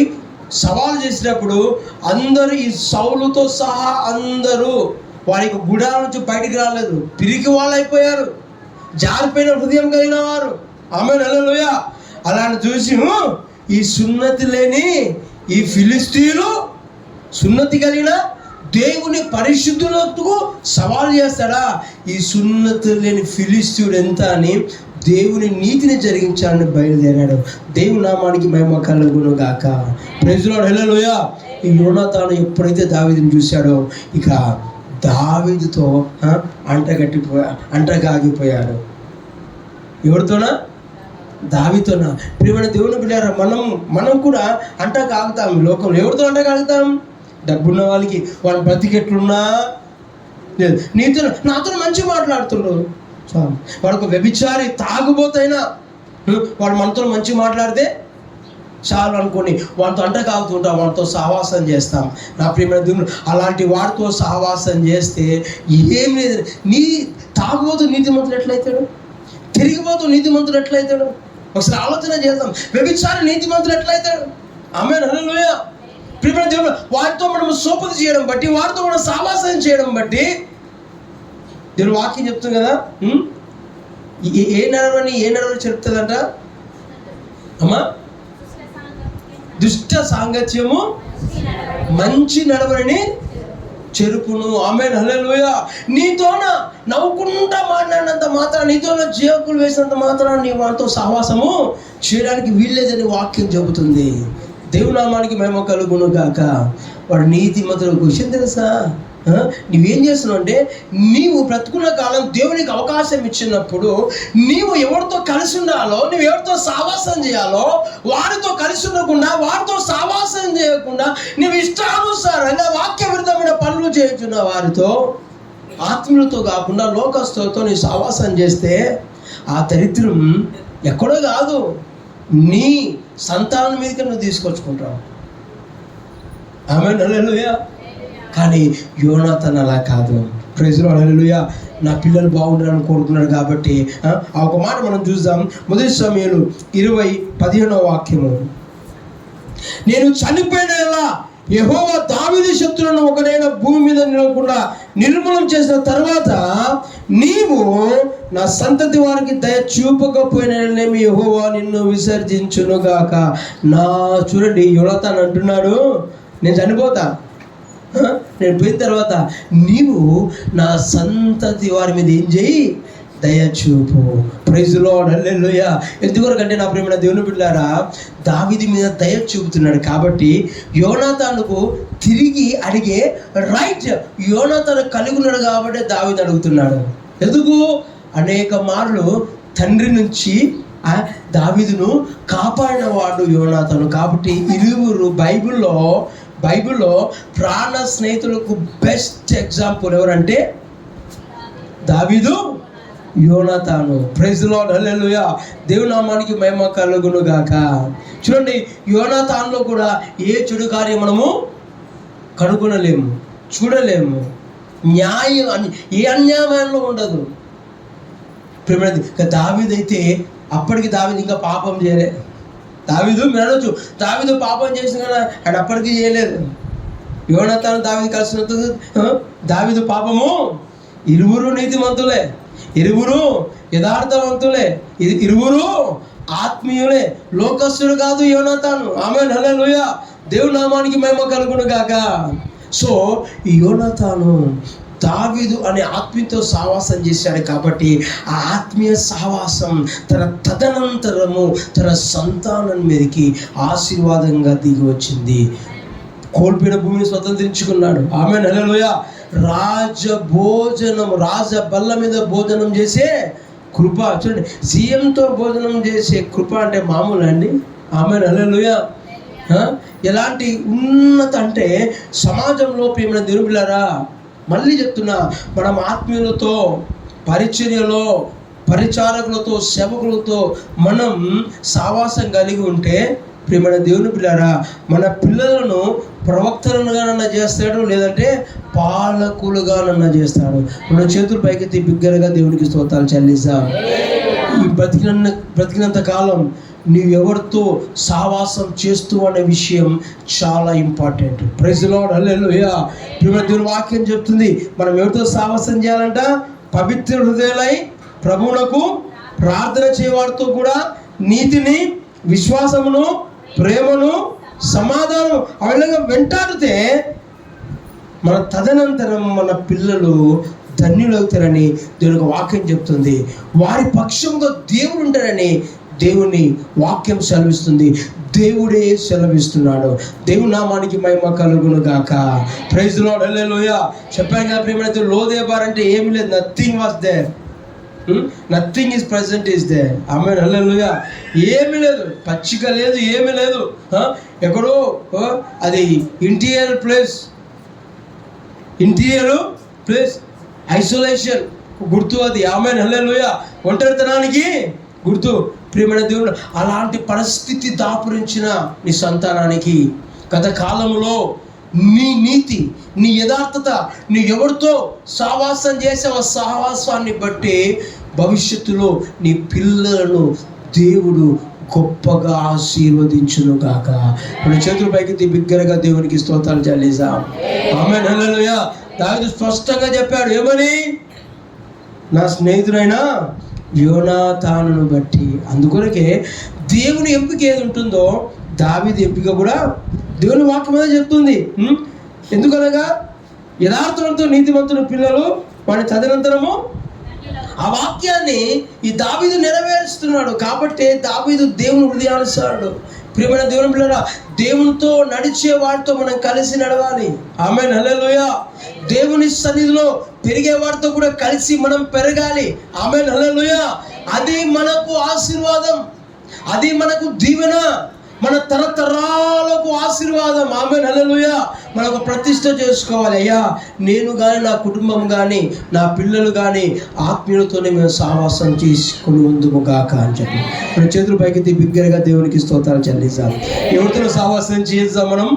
సవాలు చేసినప్పుడు అందరూ, ఈ సౌలుతో సహా అందరూ వారికి గుడాల నుంచి బయటికి రాలేదు, పిరికి వాళ్ళు అయిపోయారు, జారిపోయిన హృదయం కలిగిన వారు. ఆమేన్, హల్లెలూయా. అలాని చూసి ఈ సున్నతి లేని ఈ ఫిలిష్తీయులు సున్నతి కలిగిన దేవుని పరిశుద్ధులకు సవాల్ చేస్తాడా? ఈ సున్నతి లేని ఫిలిష్తీయుడు ఎంత అని దేవుని నీతిని జరిగించాలని బయలుదేరాడు. దేవుని నామానికి మహిమ కలుగును గాక. ప్రైజ్ లార్డ్, హల్లెలూయా. ఈ యోనాతాను ఎప్పుడైతే దావీదుని చూశాడో ఇక దావీదుతో అంటగాగిపోయాడు. ఎవరితోనా? దావీదుతోనా? ప్రియమైన దేవుని బిడ్డలారా, మనం కూడా అంటగాగుతాం లోకంలో. ఎవరితో అంటగాగుతాం? డబ్బున్న వాళ్ళకి, వాళ్ళ బ్రతికెట్లున్నా లేదు, నాతో మంచి మాట్లాడుతుండ్రు, వాడికి వ్యభిచారి తాగుబోతైనా వాడు మనతో మంచి మాట్లాడితే చాలు అనుకోని వాడితో అంటకాగుతుంటాం, వాడితో సహవాసం చేస్తాం. నా ప్రియమైన దేవుడు, అలాంటి వాడితో సహవాసం చేస్తే ఏం లేదు. తాగుబోతు నీతిమంతుడు ఎట్లయితాడు? తిరిగిపోతూ నీతిమంతుడు ఎట్లయితాడు? ఒకసారి ఆలోచన చేద్దాం. వ్యభిచారి నీతిమంతుడు ఎట్లయితాడు? ఆమేన్, హల్లెలూయా. ప్రియమైన దేవుడు, వారితో మనం సోపతి చేయడం బట్టి, వారితో మనం సహవాసం చేయడం బట్టి దేవుడు వాక్యం చెప్తుంది కదా, ఏ నడవని చెప్తుందంట అమ్మా? దుష్ట సాంగత్యము మంచి నడవని చెరుపును. ఆమేన్, హల్లెలూయా. నీతోన నవ్వుకుంటా మాట్లాడినంత మాత్రం, నీతోన జోకులు వేసినంత మాత్రం నీ వారితో సహవాసము చేయడానికి వీల్లేదని వాక్యం చెబుతుంది. దేవునామానికి మహిమ కలుగును గాక. వాడు నీతిమంతులకు విషయం తెలుసా? నువ్వేం చేస్తున్నావు అంటే, నీవు బ్రతుకున్న కాలం దేవునికి అవకాశం ఇచ్చినప్పుడు నీవు ఎవరితో కలిసి ఉండాలో, నువ్వు ఎవరితో సావాసం చేయాలో వారితో కలిసి ఉండకుండా, వారితో సావాసం చేయకుండా నువ్వు ఇష్టానుసారంగా వాక్య విరుద్ధమైన పనులు చేస్తున్న వారితో, ఆత్మీయులతో కాకుండా లోకస్తులతో నీ సావాసం చేస్తే ఆ దరిద్రం ఎక్కడో కాదు, నీ సంతానం మీదకి నువ్వు తీసుకొచ్చుకుంటావు. ఆమేన్, హల్లెలూయా. కానీ యోనాతాను అలా కాదు. ప్రైజ్ లార్డ్, హల్లెలూయా. నా పిల్లలు బాగుండాలని కోరుకున్నాడు కాబట్టి ఒక మాట మనం చూద్దాం. మొదటి సమూయేలు 20:15 వాక్యము. నేను చనిపోయిన యెహోవా దావీదు శత్రువులను ఒకడైన భూమి మీద నిలవకుండా నిర్మూలన చేసిన తర్వాత నీవు నా సంతతి వారికి దయ చూపకపోయినేమి యెహోవా నిన్ను విసర్జించునుగాక. చూడండి, యోనాతాను అంటున్నాడు, నేను చనిపోతా, నేను పోయిన తర్వాత నీవు నా సంతతి వారి మీద ఏం చేయి? దయచూపు. ప్రైజ్ లార్డ్, హల్లెలూయా. ఎందుకొరకంటే నా ప్రియమైన దేవుని బిడ్డలారా, దావీదు మీద దయ చూపుతున్నాడు కాబట్టి యోనాతానుకు తిరిగి అడిగే రైట్ యోనాతాను కలిగి ఉన్నాడు కాబట్టి దావీదు అడుగుతున్నాడు. ఎందుకు? అనేక మార్లు తండ్రి నుంచి దావీదును కాపాడిన వాడు యోనాతాను. కాబట్టి ఇరువురు బైబిల్లో ప్రాణ స్నేహితులకు బెస్ట్ ఎగ్జాంపుల్ ఎవరంటే దావీదు, యోనాతాను. ప్రైజ్ లార్డ్, హల్లెలూయా. దేవుని నామానికి మహిమ కలుగును గాక. చూడండి, యోనాతానులో కూడా ఏ చెడు కార్యం మనము కనుగొనలేము, చూడలేము. న్యాయం ఏ అన్యాయంలో ఉండదు. దావీదు అయితే అప్పటికి దావీదు ఇంకా పాపం చేయలే. మీరు అనొచ్చు, దావీదు పాపం చేసిన కదా ఆయన అప్పటికీ చేయలేదు. యోనాతాను దావీదు కలిసినందుకు దావీదు పాపము, ఇరువురు నీతిమంతులే, ఇరువురు యథార్థవంతులే, ఇరువురు ఆత్మీయులే, లోకస్తుడు కాదు యోనాతాను. ఆమేన్, హల్లెలూయా. దేవుని నామానికి మహిమ కలుగును గాక. సో ఈ యోనాతాను దావీదు అనే ఆత్మీయతో సహవాసం చేశాడు కాబట్టి ఆ ఆత్మీయ సహవాసం తదనంతరము తన సంతానం మీదకి ఆశీర్వాదంగా దిగి వచ్చింది. కోల్పోయిన భూమిని స్వతంత్రించుకున్నాడు. ఆమేన్, హల్లెలూయా. రాజ బల్ల మీద భోజనం చేసే కృప. చూడండి, సీఎంతో భోజనం చేసే కృప అంటే మామూలు అండి? ఆమేన్, హల్లెలూయా. ఎలాంటి ఉన్నత అంటే సమాజంలో ప్రేమ దేవుని బిడ్డలారా, మళ్ళీ చెప్తున్నా, మనం ఆత్మీయులతో, పరిచర్యలో, పరిచారకులతో, సేవకులతో మనం సావాసం కలిగి ఉంటే ప్రియమైన దేవుని బిడ్డలారా, మన పిల్లలను ప్రవక్తలుగానన్నా చేస్తాడు, లేదంటే పాలకులుగానన్నా చేస్తాడు. మన చేతులు పైకెత్తి బిగ్గరగా దేవునికి స్తోత్రాలు చెల్లిస్తాం. ఈ బ్రతికినంత కాలం నీవెవరితో సావాసం చేస్తూ అనే విషయం చాలా ఇంపార్టెంట్. ప్రైజ్ ది లార్డ్, హల్లెలూయా. ప్రియమైన దేవుని వాక్యం చెప్తుంది, మనం ఎవరితో సావాసం చేయాలంట? పవిత్ర హృదయులై ప్రభువునకు ప్రార్థన చేయవారితో కూడా నీతిని, విశ్వాసమును, ప్రేమను, సమాధానం అవలంగా వెంటాడితే మన తదనంతరం మన పిల్లలు ధన్యులవుతారని దేవునికి వాక్యం చెప్తుంది. వారి పక్షంగా దేవుడు ఉంటారని దేవుని వాక్యం సెలవిస్తుంది. దేవుడే సెలవిస్తున్నాడు. దేవుని నామానికి మహిమ కలుగును గాక. ప్రైజ్ ది లార్డ్, హల్లెలూయా. చెప్పాను కదా ప్రియమైన, లోదేబార్ అంటే ఏమీ లేదు, nothing was there, nothing is present is there. ఆమేన్, హల్లెలూయా. ఏమీ లేదు, పచ్చిక లేదు, ఏమీ లేదు. ఎక్కడో అది ఇంటీరియర్ ప్లేస్, ఐసోలేషన్ గుర్తు అది. ఆమేన్, హల్లెలూయా. ఒంటరితనానికి గుర్తు. ప్రియమైన దేవుడు, అలాంటి పరిస్థితి దాపురించిన నీ సంతానానికి గత కాలంలో నీ నీతి, నీ యథార్థత, నీ ఎవరితో సావాసం చేసావో సావాసాన్ని బట్టి భవిష్యత్తులో నీ పిల్లలను దేవుడు గొప్పగా ఆశీర్వదించును గాక. మన చేతుల పైకి బిగ్గరగా దేవునికి స్తోత్రాలు చెల్లిద్దాం. ఆమేన్, హల్లెలూయా. దావీదు స్పష్టంగా చెప్పాడు, ఏమని? నా స్నేహితుడైన యోనాతానును బట్టి. అందుకొరకే దేవుని ఎంపిక ఏది ఉంటుందో దావీదు ఎంపిక కూడా దేవుని వాక్యం మీద చెప్తుంది. ఎందుకనగా యథార్థంతో నీతిమంతుల పిల్లలు వాడి తదనంతరము ఆ వాక్యాన్ని ఈ దావీదు నెరవేరుస్తున్నాడు. కాబట్టి దావీదు దేవుని హృదయానుసారుడు. ప్రియమైన దేవుని పిల్లరా, దేవునితో నడిచే వాడితో మనం కలిసి నడవాలి. ఆమేన్, హల్లెలూయా. దేవుని సన్నిధిలో పెరిగే వాడితో కూడా కలిసి మనం పెరగాలి. ఆమేన్, హల్లెలూయా. అది మనకు ఆశీర్వాదం, అది మనకు దీవెన, మన తరతరాలకు ఆశీర్వాదం. ఆమేన్, హల్లెలూయా. మనకు ప్రతిష్ట చేసుకోవాలి. అయ్యా, నేను కానీ, నా కుటుంబం కానీ, నా పిల్లలు కానీ ఆత్మీయులతోనే మేము సావాసం చేసుకుని ముందుకు గాక అని చెప్పి మన చేతుల పైకి బిగ్గరగా దేవునికి స్తోత్రాలు చెల్లిస్తాం. ఎవరితో సావాసం చేద్దాం? మనం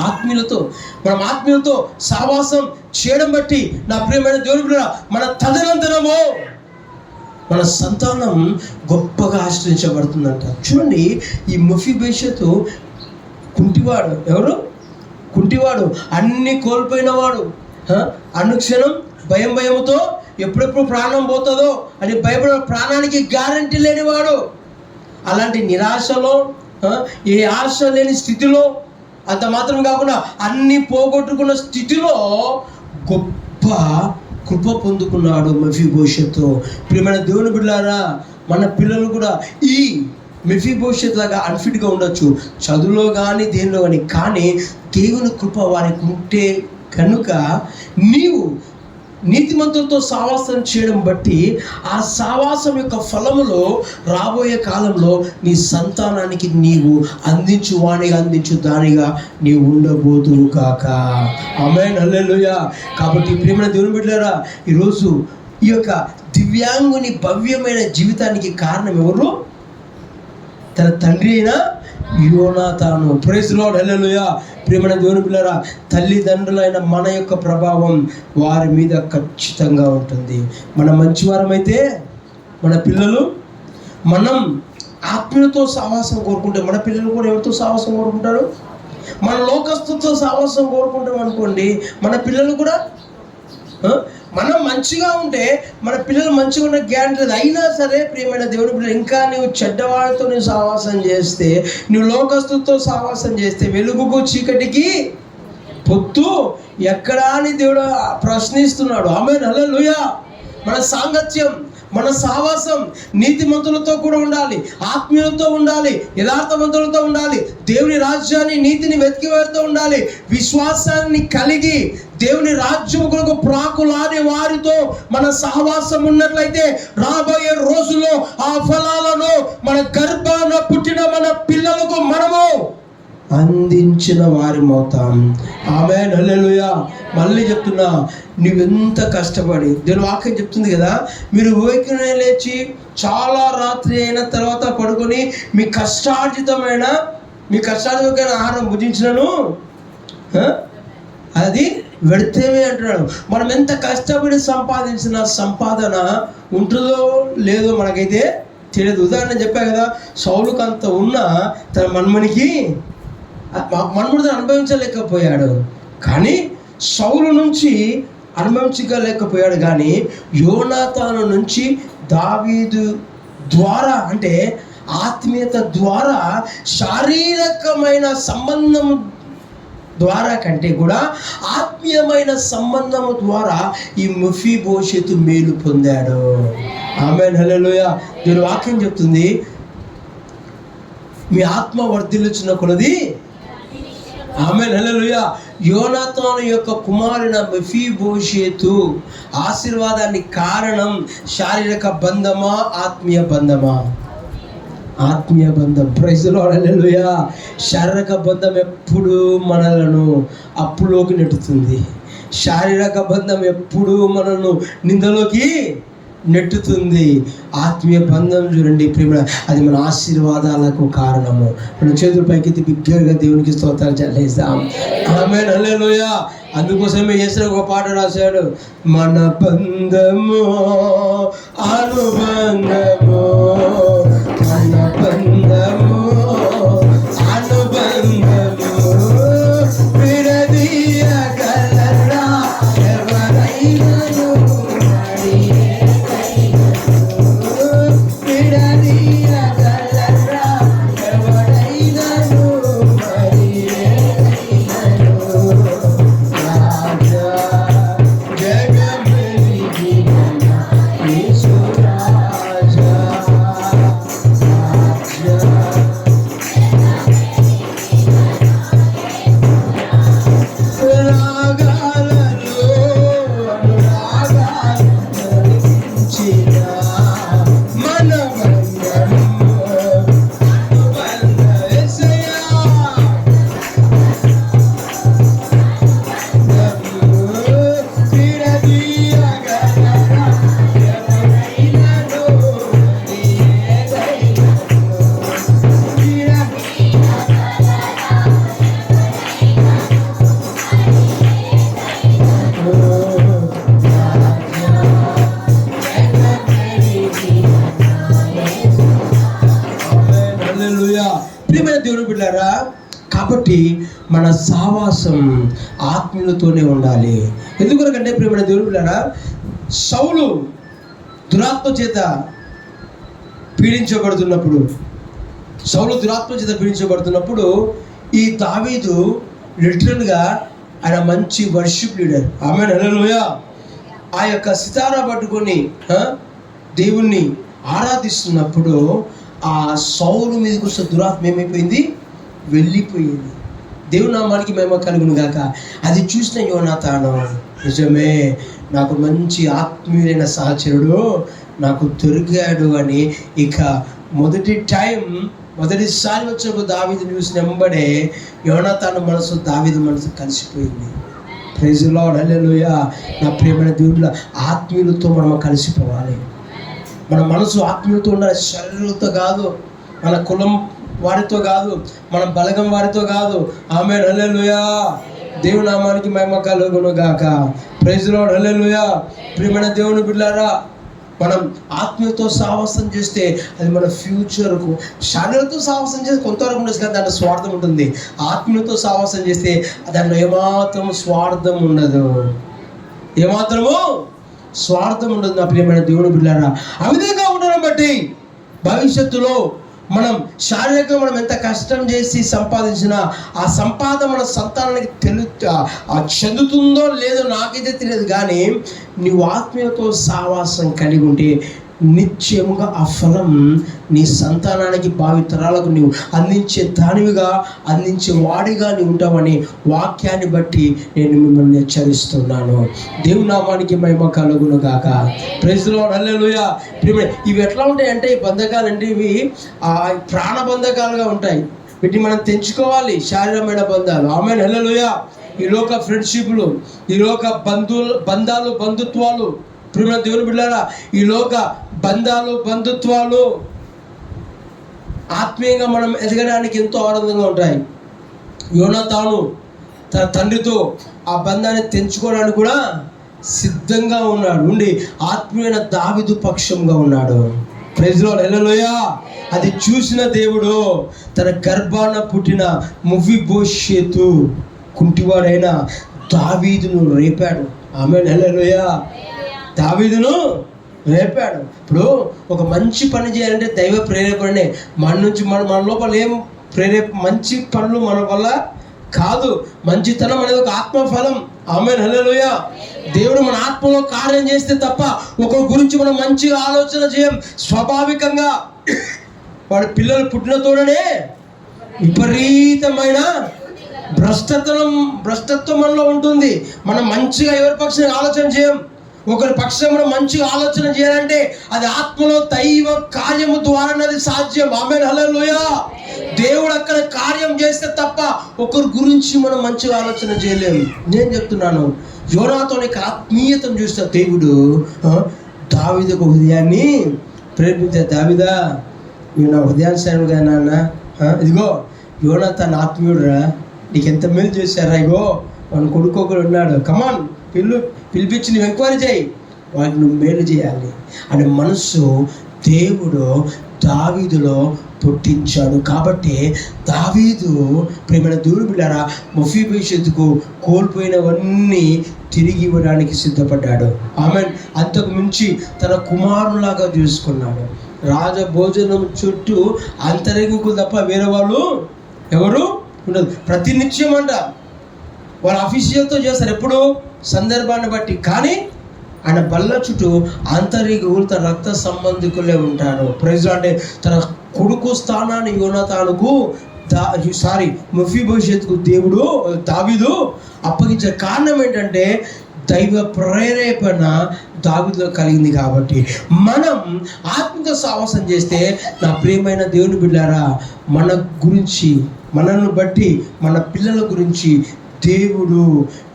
ఆత్మీయులతో. మనం ఆత్మీయులతో సావాసం చేయడం బట్టి నా ప్రియమైన దేవుని బిడ్డ, మన తదనంతరము మన సంతానం గొప్పగా ఆశ్రయించబడుతుందంట. చూడండి, ఈ మెఫీబోషెతు కుంటివాడు. ఎవరు? కుంటివాడు, అన్ని కోల్పోయినవాడు, అనుక్షణం భయంతో ఎప్పుడెప్పుడు ప్రాణం పోతుందో అని భయపడే, ప్రాణానికి గ్యారంటీ లేనివాడు. అలాంటి నిరాశలో, ఏ ఆశ లేని స్థితిలో, అంత మాత్రం కాకుండా అన్ని పోగొట్టుకున్న స్థితిలో గొప్ప కృప పొందుకున్నాడు మెఫీబోషెతు. ప్రియమైన దేవుని బిడ్డలారా, మన పిల్లలు కూడా ఈ మెఫీబోషెతు లాగా అన్ఫిట్గా ఉండొచ్చు, చదువులో కానీ దేనిలో కానీ దేవుని కృప వారికి ఉంటే కనుక నీవు నీతిమంతులతో సావాసం చేయడం బట్టి ఆ సావాసం యొక్క ఫలములో రాబోయే కాలంలో నీ సంతానానికి నీవు అందించు దానిగా నీవు ఉండబోదువు కాక. ఆమేన్, హల్లెలూయా. కాబట్టి ప్రియమైన దేవుని బిడ్డలారా, ఈరోజు ఈ యొక్క దివ్యాంగుని భవ్యమైన జీవితానికి కారణం ఎవరు? తన తండ్రి అయిన యోనాతాను. ప్రైజ్ ది లార్డ్, హల్లెలూయా. ప్రియమైన దేవుని పిల్లరా, తల్లిదండ్రులైన మన యొక్క ప్రభావం వారి మీద ఖచ్చితంగా ఉంటుంది. మనం మంచివారమైతే మన పిల్లలు, మనం ఆత్మీయులతో సావాసం కోరుకుంటే మన పిల్లలు కూడా ఎవరితో సావాసం కోరుకుంటారు? మన లోకస్తుతో సావాసం కోరుకుంటాం అనుకోండి, మన పిల్లలు కూడా మనం మంచిగా ఉంటే మన పిల్లలు మంచిగా ఉన్న గ్యారంటీ లేదు. అయినా సరే ప్రియమైన దేవుని పిల్లలు, ఇంకా నువ్వు చెడ్డవాడితో నువ్వు సావాసం చేస్తే, నువ్వు లోకస్తుతో సావాసం చేస్తే వెలుగుకు చీకటికి పొత్తు ఎక్కడా అని దేవుడు ప్రశ్నిస్తున్నాడు. ఆమేన్, హల్లెలూయా. మన సాంగత్యం, మన సావాసం నీతిమంతులతో కూడా ఉండాలి, ఆత్మీయులతో ఉండాలి, యథార్థవంతులతో ఉండాలి, దేవుని రాజ్యాన్ని నీతిని వెతికివారితో ఉండాలి, విశ్వాసాన్ని కలిగి దేవుని రాజ్యం కొరకు ప్రాకులాడే వారితో మన సహవాసం ఉన్నట్లయితే రాబోయే రోజుల్లో ఆ ఫలాలను మన గర్భాన పుట్టిన మన పిల్లలకు మనము అందించిన వారిమవుతాం. ఆమేన్, హల్లెలూయా. మళ్ళీ చెప్తున్నా, నువ్వెంత కష్టపడి, దేవుని వాక్యం చెప్తుంది కదా, మీరు ఉదయమే లేచి చాలా రాత్రి అయిన తర్వాత పడుకొని మీ కష్టార్జితమైన ఆహారం భుజించినను అది వ్యర్థమే అంటున్నాడు. మనం ఎంత కష్టపడి సంపాదించిన సంపాదన ఉంటుందో లేదో మనకైతే తెలియదు. ఉదాహరణ చెప్పా కదా, సౌలుకు అంత ఉన్నా తన మన్మనికి అనుభవించలేకపోయాడు. కానీ సౌలు నుంచి అనుభవించలేకపోయాడు. కానీ యోనాతాను నుంచి దావీదు ద్వారా, అంటే ఆత్మీయత ద్వారా, శారీరకమైన సంబంధం ద్వారా కంటే కూడా ఆత్మీయమైన సంబంధం ద్వారా ఈ మెఫీబోషెతు మేలు పొందాడు. ఆమేన్, హల్లెలూయా. దీని వాక్యం చెప్తుంది, మీ ఆత్మ వర్ధిల్లుచున్న కొలది. ఆమేన్, హల్లెలూయా. యోనాతాను యొక్క కుమారుని మెఫీబోషెతు ఆశీర్వాదానికి కారణం శారీరక బంధమా, ఆత్మీయ బంధమా? ఆత్మీయ బంధం. ప్రైజ్ ది లార్డ్, హల్లెలూయా. శారీరక బంధం ఎప్పుడు మనలను అప్పులోకి నెట్టుతుంది. శారీరక బంధం ఎప్పుడు మనను నిందలోకి నెట్టుతుంది. ఆత్మీయ బంధం చూడండి ప్రేమ, అది మన ఆశీర్వాదాలకు కారణము. మన చేతుల పైకి బిగ్గరగా దేవునికి స్తోత్రాలు చెల్లిస్తాం. ఆమేన్, హల్లెలూయా. అందుకోసమే యేసయ్య ఒక పాట రాశాడు, మన బంధము అనుబంధము, మన బంధము అనుబంధము, విడదీయగలరా ఎవరైనను, విడదీయగలరా ఎవరైనను, రాజా జగమెరిగిన యేసు రాజా. ప్రియమైన దేవుని బిడ్డలారా, కాబట్టి మన సావాసం ఆత్మీయులతోనే ఉండాలి. ఎందుకంటే ప్రియమైన దేవుని బిడ్డలారా, సౌలు దురాత్మ చేత పీడించబడుతున్నప్పుడు ఈ దావీదు లిటరల్గా ఆయన మంచి వర్షిప్ లీడర్. ఆమేన్, హల్లెలూయా. ఆ యొక్క సితారా పట్టుకొని దేవుణ్ణి ఆరాధిస్తున్నప్పుడు ఆ సౌలు మీదకి వస్తే దురాత్మ ఏమైపోయింది? వెళ్ళిపోయింది. దేవుని నామానికి మహిమ కలుగును గాక. అది చూసిన యోనాతాను, నిజమే, నాకు మంచి ఆత్మీయులైన సహచరుడు నాకు దొరికాడు అని ఇక మొదటిసారి వచ్చినప్పుడు దావీదు చూసిన వెంబడే యోనాతాను మనసు దావీదు మనసు కలిసిపోయింది. ప్రైజ్ ది లార్డ్, హల్లెలూయా. నా ప్రియమైన దేవుళ్ళ, ఆత్మీయులతో మనం కలిసిపోవాలి. మన మనసు ఆత్మీయులతో ఉండాలి, శరీరులతో కాదు, మన కులం వారితో కాదు, మన బలగం వారితో కాదు. ఆమేన్, హల్లెలూయా. దేవుని నామానికి మహిమ కలుగును గాక. ప్రైజ్ ది లార్డ్, హల్లెలూయా. ప్రియమైన దేవుని బిడ్డలారా, మనం ఆత్మీయతో సాహసం చేస్తే అది మన ఫ్యూచర్కు, శారీరతో సాహసం చేస్తే కొంతవరకు ఉండదు కానీ దాంట్లో స్వార్థం ఉంటుంది. ఆత్మీయతో సాహసం చేస్తే దాంట్లో ఏమాత్రం స్వార్థం ఉండదు, ఏమాత్రము స్వార్థం ఉండదు. నా ప్రియమైన దేవుని బిడ్డలారా, ఆ విధంగా ఉండడం బట్టి భవిష్యత్తులో మనం శారీరకంగా మనం ఎంత కష్టం చేసి సంపాదించినా ఆ సంపాదన మన సంతానానికి చెందుతుందో లేదో నాకైతే తెలియదు. కానీ నీవు ఆత్మీయతో సావాసం కలిగి ఉంటే నిత్యముగా ఆ ఫలం నీ సంతానానికి భావితరాలకు నీవు అందించే వాడిగా నీవు ఉంటావని వాక్యాన్ని బట్టి నేను మిమ్మల్ని హెచ్చరిస్తున్నాను. దేవుని నామానికి మహిమ కలుగును గాక. ప్రైజ్ ది లార్డ్, హల్లెలూయా. ఇవి ఎట్లా ఉంటాయి అంటే, ఈ బంధకాలు అంటే ఇవి ప్రాణ బంధకాలుగా ఉంటాయి. వీటిని మనం తెంచుకోవాలి, శారీరమైన బంధాలు. ఆమేన్, హల్లెలూయా. ఈ లోక ఫ్రెండ్షిప్లు, ఈ లోక బంధాలు, బంధుత్వాలు, ప్రియమైన దేవుని బిడ్డలారా, ఈ లోక బంధాలు, బంధుత్వాలు ఆత్మీయంగా మనం ఎదగడానికి ఎంతో ఆనందంగా ఉంటాయి. యోనాతాను తన తండ్రితో ఆ బంధాన్ని తెంచుకోవడానికి కూడా సిద్ధంగా ఉండి ఆత్మీయమైన దావీదు పక్షంగా ఉన్నాడు. ప్రైజ్ ది లార్డ్, హల్లెలూయా. అది చూసిన దేవుడు తన గర్భాన పుట్టిన మెఫీబోషెతు కుంటివాడైన దావీదును రేపాడు. ఆమేన్, హల్లెలూయా. దావీదును రేపాడు. ఇప్పుడు ఒక మంచి పని చేయాలంటే దైవ ప్రేరేపణనే. మన లోపల ఏం మంచి పనులు మన వల్ల కాదు. మంచితనం అనేది ఒక ఆత్మఫలం. ఆమేన్, హల్లెలూయా. దేవుడు మన ఆత్మలో కార్యం చేస్తే తప్ప ఒకరి గురించి మనం మంచిగా ఆలోచన చేయం. స్వాభావికంగా వాడి పిల్లలు పుట్టిన తోడనే విపరీతమైన భ్రష్టత్వం మనలో ఉంటుంది. మనం మంచిగా ఎవరి పక్షంగా ఆలోచన చేయం. ఒకరి పక్షంలో మంచిగా ఆలోచన చేయాలంటే అది ఆత్మలో దైవ కార్యము ద్వారానే సాధ్యం. ఆమేన్, హల్లెలూయా. దేవుడు అక్కడ కార్యం చేస్తే తప్ప ఒకరి గురించి మనం మంచిగా ఆలోచన చేయలేము. నేను చెప్తున్నాను, యోనాతానుకి ఆత్మీయతను చూసిన దేవుడు దావీదుకు హృదయాన్ని ప్రేరేపించాడు. దావీదా, నువ్వు నా హృదయానుసారంగా నాన్న, ఇదిగో యోనాతాను ఆత్మీయుడురా, నీకు ఎంత మేలు చేశారా, ఇగో వాని కొడుకు ఒకడు ఉన్నాడు, కమాన్ పిలిపించి నువ్వు ఎంక్వైరీ చేయి, వాడికి నువ్వు మేలు చేయాలి అనే మనస్సు దేవుడు దావీదులో పుట్టించాడు. కాబట్టి దావీదు ప్రేమైన దేవుని బిడ్డలారా మెఫీబోషెతుకు కోల్పోయినవన్నీ తిరిగి ఇవ్వడానికి సిద్ధపడ్డాడు. ఆమెన్. అంతకు మించి తన కుమారులాగా చూసుకున్నాడు. రాజభోజనం చుట్టూ అంతరంగికులు తప్ప వేరే వాళ్ళు ఎవరు ఉండదు. ప్రతినిత్యం అంట వాళ్ళ అఫీషియల్తో చేస్తారు, ఎప్పుడు సందర్భాన్ని బట్టి. కానీ ఆయన బల్ల చుట్టూ ఆంతరికులు తన రక్త సంబంధికులే ఉంటారు. ప్రైజ్ అంటే తన కొడుకు స్థానాన్ని యోనాతానుకు మెఫీబోషెతుకు దావీదు అప్పగించే కారణం ఏంటంటే దైవ ప్రేరేపణ దావీదులో కలిగింది. కాబట్టి మనం ఆత్మతో సావాసం చేస్తే నా ప్రియమైన దేవుని బిడ్డలారా, మన గురించి, మనల్ని బట్టి, మన పిల్లల గురించి దేవుడు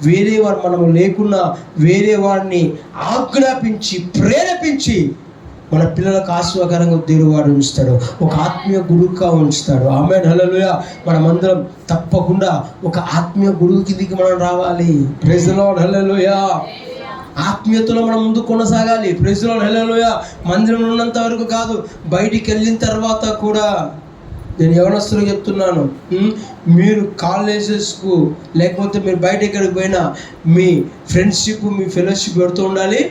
వేరే వారు మనం లేకున్నా వేరే వాడిని ఆజ్ఞాపించి ప్రేరేపించి మన పిల్లలకు ఆశీర్వాదకరంగా దేవుడు వాడు ఉంచుతాడు, ఒక ఆత్మీయ గురువుగా ఉంచుతాడు. ఆమేన్, హల్లెలూయా. మనమందరం తప్పకుండా ఒక ఆత్మీయ గురువు కిందికి మనం రావాలి. ప్రైజ్ ది లార్డ్, హల్లెలూయా. ఆత్మీయతలో మనం ముందు కొనసాగాలి. ప్రైజ్ ది లార్డ్, హల్లెలూయా. మందిరంలో ఉన్నంత వరకు కాదు, బయటికి వెళ్ళిన తర్వాత కూడా. నేను యవనస్తులకు చెప్తున్నాను, మీరు కాలేజెస్కు లేకపోతే మీరు బయట ఎక్కడికి పోయినా మీ ఫ్రెండ్షిప్, మీ ఫెలోషిప్ పెడుతూ ఉండాలి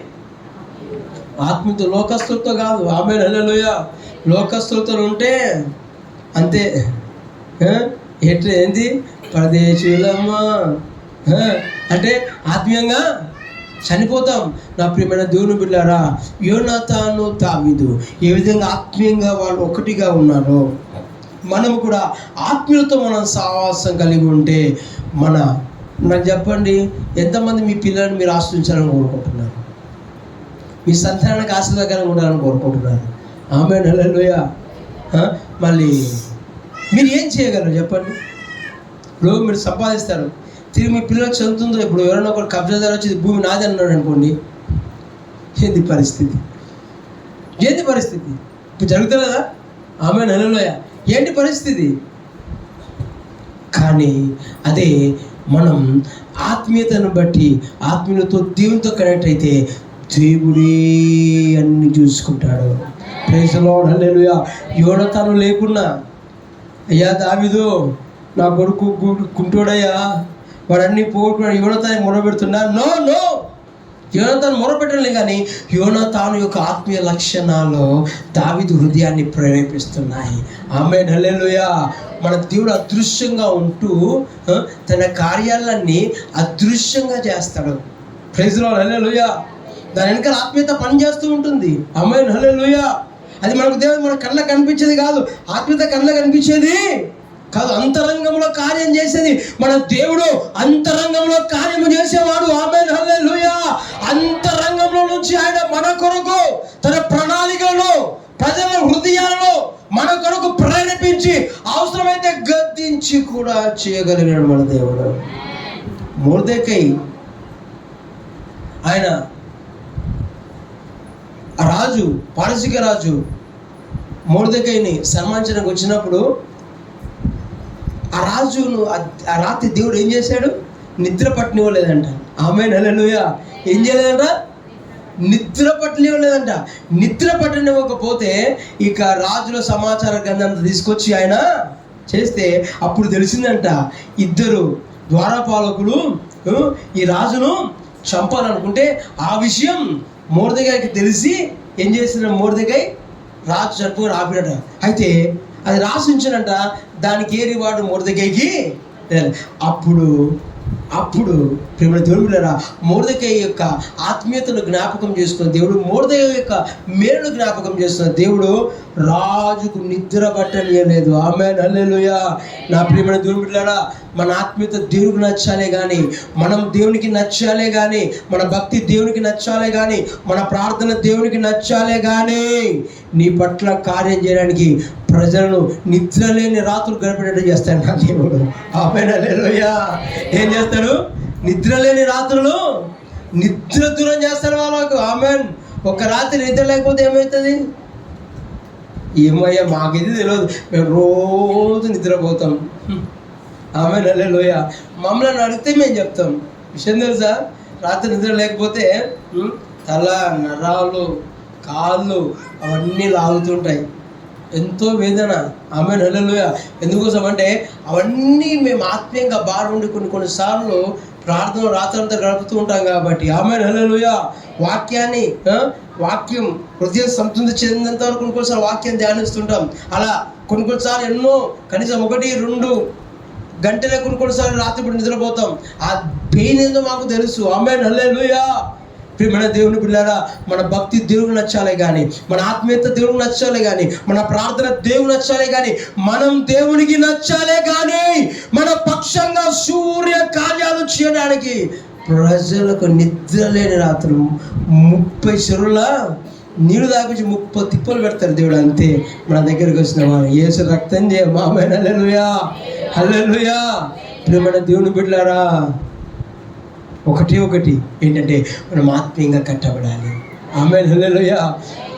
ఆత్మీయత, లోకస్తులతో కాదు. ఆమేన్, హల్లెలూయా. లోకస్తులతో ఉంటే అంతే, ఏంటి పరదేశీయులమ్మా అంటే ఆత్మీయంగా చనిపోతాం. నా ప్రియమైన దేవుని బిడ్డలారా, యోనాతాను దావీదు ఏ విధంగా ఆత్మీయంగా వాళ్ళు ఒకటిగా ఉన్నారో మనం కూడా ఆత్మీయులతో మనం సహవాసం కలిగి ఉంటే నాకు చెప్పండి, ఎంతమంది మీ పిల్లల్ని మీరు ఆశ్రయించాలని కోరుకుంటున్నారు? మీ సంతానానికి ఆశీర్వాదకరంగా ఉండాలని కోరుకుంటున్నారు? ఆమేన్, హల్లెలూయా. మళ్ళీ మీరు ఏం చేయగలరు చెప్పండి? ఇప్పుడు మీరు సంపాదిస్తారు, తిరిగి మీ పిల్లలకు చదువుతుందో, ఇప్పుడు ఎవరైనా ఒకరు కబ్జాదారు వచ్చి భూమి నాది అన్నాడు అనుకోండి, ఏంది పరిస్థితి? ఇప్పుడు జరుగుతుందా? ఆమేన్, హల్లెలూయా. ఏంటి పరిస్థితి? కానీ అదే మనం ఆత్మీయతను బట్టి ఆత్మీయులతో దేవునితో కనెక్ట్ అయితే దేవుడే అన్ని చూసుకుంటాడు. ప్రైజ్ ది లార్డ్, హల్లెలూయా. యోనాతాను లేకున్నా, అయ్యా దావీదు నా కొడుకు కుంటోడయ్యా, వాడన్నీ పోగొట్టుకున్నాడు, యోనాతాను మొరపెడుతున్నా? నో, యోనాతాను మొరపెట్టలే, కానీ యోనాతాను యొక్క ఆత్మీయ లక్షణాలు దావీదు హృదయాన్ని ప్రేరేపిస్తున్నాయి. ఆమేన్, హల్లెలూయా. మన దేవుడు అదృశ్యంగా ఉంటూ తన కార్యాలన్నీ అదృశ్యంగా చేస్తాడు. ప్రైజ్ ది లార్డ్, హల్లెలూయా. దాని వెనకాల ఆత్మీయత పనిచేస్తూ ఉంటుంది. ఆమేన్, హల్లెలూయా. అది మన కళ్ళకు కనిపించేది కాదు, ఆత్మీయత కళ్ళకు కనిపించేది కాదు, అంతరంగంలో కార్యం చేసేది మన దేవుడు. అంతరంగంలో కార్యము చేసేవాడు. ఆమేన్, హల్లెలూయా. అంతరంగంలో నుంచి ఆయన మన కొరకు తన ప్రణాళికలో, ప్రజల హృదయాలలో మన కొరకు ప్రేరేపించి అవసరమైతే ఉపయోగించి కూడా చేయగలిగినాడు మన దేవుడు. మొర్దెకై ఆయన ఆ రాజు, పారసీక రాజు మొర్దెకైని సన్మానించడానికి వచ్చినప్పుడు ఆ రాజును ఆ రాత్రి దేవుడు ఏం చేశాడు? నిద్ర పట్టనివ్వలేదంట. ఆమేన్, హల్లెలూయా. ఏం చేయలేదంట? నిద్ర పట్టనివ్వలేదంట. నిద్ర పట్టనివ్వకపోతే ఇక రాజుల సమాచార గ్రంథం తీసుకొచ్చి ఆయన చేస్తే అప్పుడు తెలిసిందంట, ఇద్దరు ద్వారపాలకులు ఈ రాజును చంపాలనుకుంటే ఆ విషయం మొర్దెకైకి తెలిసి ఏం చేసిన, మొర్దెకై రాజు చనిపోయి ఆపినట. అయితే అది రాసి ఉంచానంట, దానికి ఏ రివార్డు మొర్దెకైకి. అప్పుడు ప్రేమ దేవుడులారా, మొర్దెకై యొక్క ఆత్మీయతను జ్ఞాపకం చేసుకున్న దేవుడు, మొర్దెకై యొక్క మేలును జ్ఞాపకం చేస్తున్న దేవుడు రాజుకు నిద్ర పట్టనియలేదు. ఆమేన్, హల్లెలూయా. నా ప్రియమైన దేవుడులారా, మన ఆత్మీయత దేవునికి నచ్చాలే కానీ, మనం దేవునికి నచ్చాలే కానీ, మన భక్తి దేవునికి నచ్చాలే కానీ, మన ప్రార్థన దేవునికి నచ్చాలే కానీ, నీ పట్ల కార్యం చేయడానికి ప్రజలను నిద్ర లేని రాత్రులు గడిపేటట్టు చేస్తాడు నా దేవుడు. ఆమేన్, హల్లెలూయా. ఏం చేస్తాడు? నిద్ర లేని రాత్రులు నిద్ర దూరం చేస్తాడు వాళ్ళకు. ఆమేన్. ఒక రాత్రి నిద్ర లేకపోతే ఏమవుతుంది? ఏమయ్యా మాకిది తెలియదు, మేము రోజు నిద్రపోతాం. ఆమేన్, హల్లెలూయా. మమ్మల్ని అడిగితే మేము చెప్తాం. విషయం తెలుసా? రాత్రి నిద్ర లేకపోతే తల, నరాలు, కాళ్ళు అవన్నీ లాగుతుంటాయి, ఎంతో వేదన. ఆమేన్, హల్లెలూయా. ఎందుకోసం అంటే అవన్నీ మేము ఆత్మీయంగా బాగా ఉండి కొన్నిసార్లు ప్రార్థన రాత్రంతా గడుపుతూ ఉంటాం కాబట్టి. ఆమేన్, హల్లెలూయా. వాక్యం హృదయ సంతృప్తి చెందినంత వరకు కొన్నిసార్లు వాక్యం ధ్యానిస్తుంటాం. అలా కొన్నిసార్లు ఎన్నో, కనీసం 1-2 గంటలే కొన్నిసార్లు రాత్రి నిద్రపోతాం. ఆ పెయిన్ ఏందో మాకు తెలుసు. ఆమేన్, హల్లెలూయా. ప్రియమైన దేవుని బిడ్డలారా, మన భక్తి దేవునికి నచ్చాలే కానీ, మన ఆత్మీయత దేవునికి నచ్చాలే కానీ, మన ప్రార్థన దేవునికి నచ్చాలే కానీ, మనం దేవునికి నచ్చాలే కానీ, మన పక్షంగా సూర్య కార్యాలు చేయడానికి ప్రజలకు నిద్ర లేని రాత్రులు 30 చెరువుల నీళ్ళు తాపించి 30 తిప్పలు పెడతారు దేవుడు. అంతే మన దగ్గరికి వచ్చిన వారు యేసు రక్తం చేయ. ఆమేన్, హల్లెలూయా, హల్లెలూయా. ప్రియమైన దేవుని బిడ్డలారా, ఒకటి ఏంటంటే మనం ఆత్మీయంగా కట్టబడాలి. ఆమేన్, హల్లెలూయా.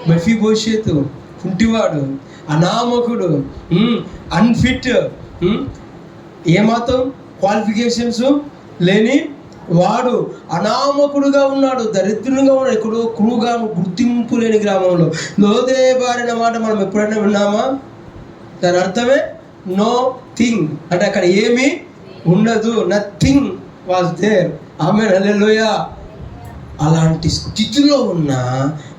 మెఫీబోషెతు కుంటివాడు, అనామకుడు, అన్ఫిట్, ఏమాత్రం క్వాలిఫికేషన్స్ లేని వాడు అనామకుడుగా ఉన్నాడు, దరిద్రునిగా ఉన్నాడు. ఎక్కడో క్రూగా గుర్తింపు లేని గ్రామంలో లోదేబారిన మాట మనం ఎప్పుడైనా విన్నామా? దాని అర్థమే నో థింగ్, అంటే అక్కడ ఏమీ ఉండదు. Nothing was there. ఆమేన్, హల్లెలూయా. అలాంటి స్థితిలో ఉన్న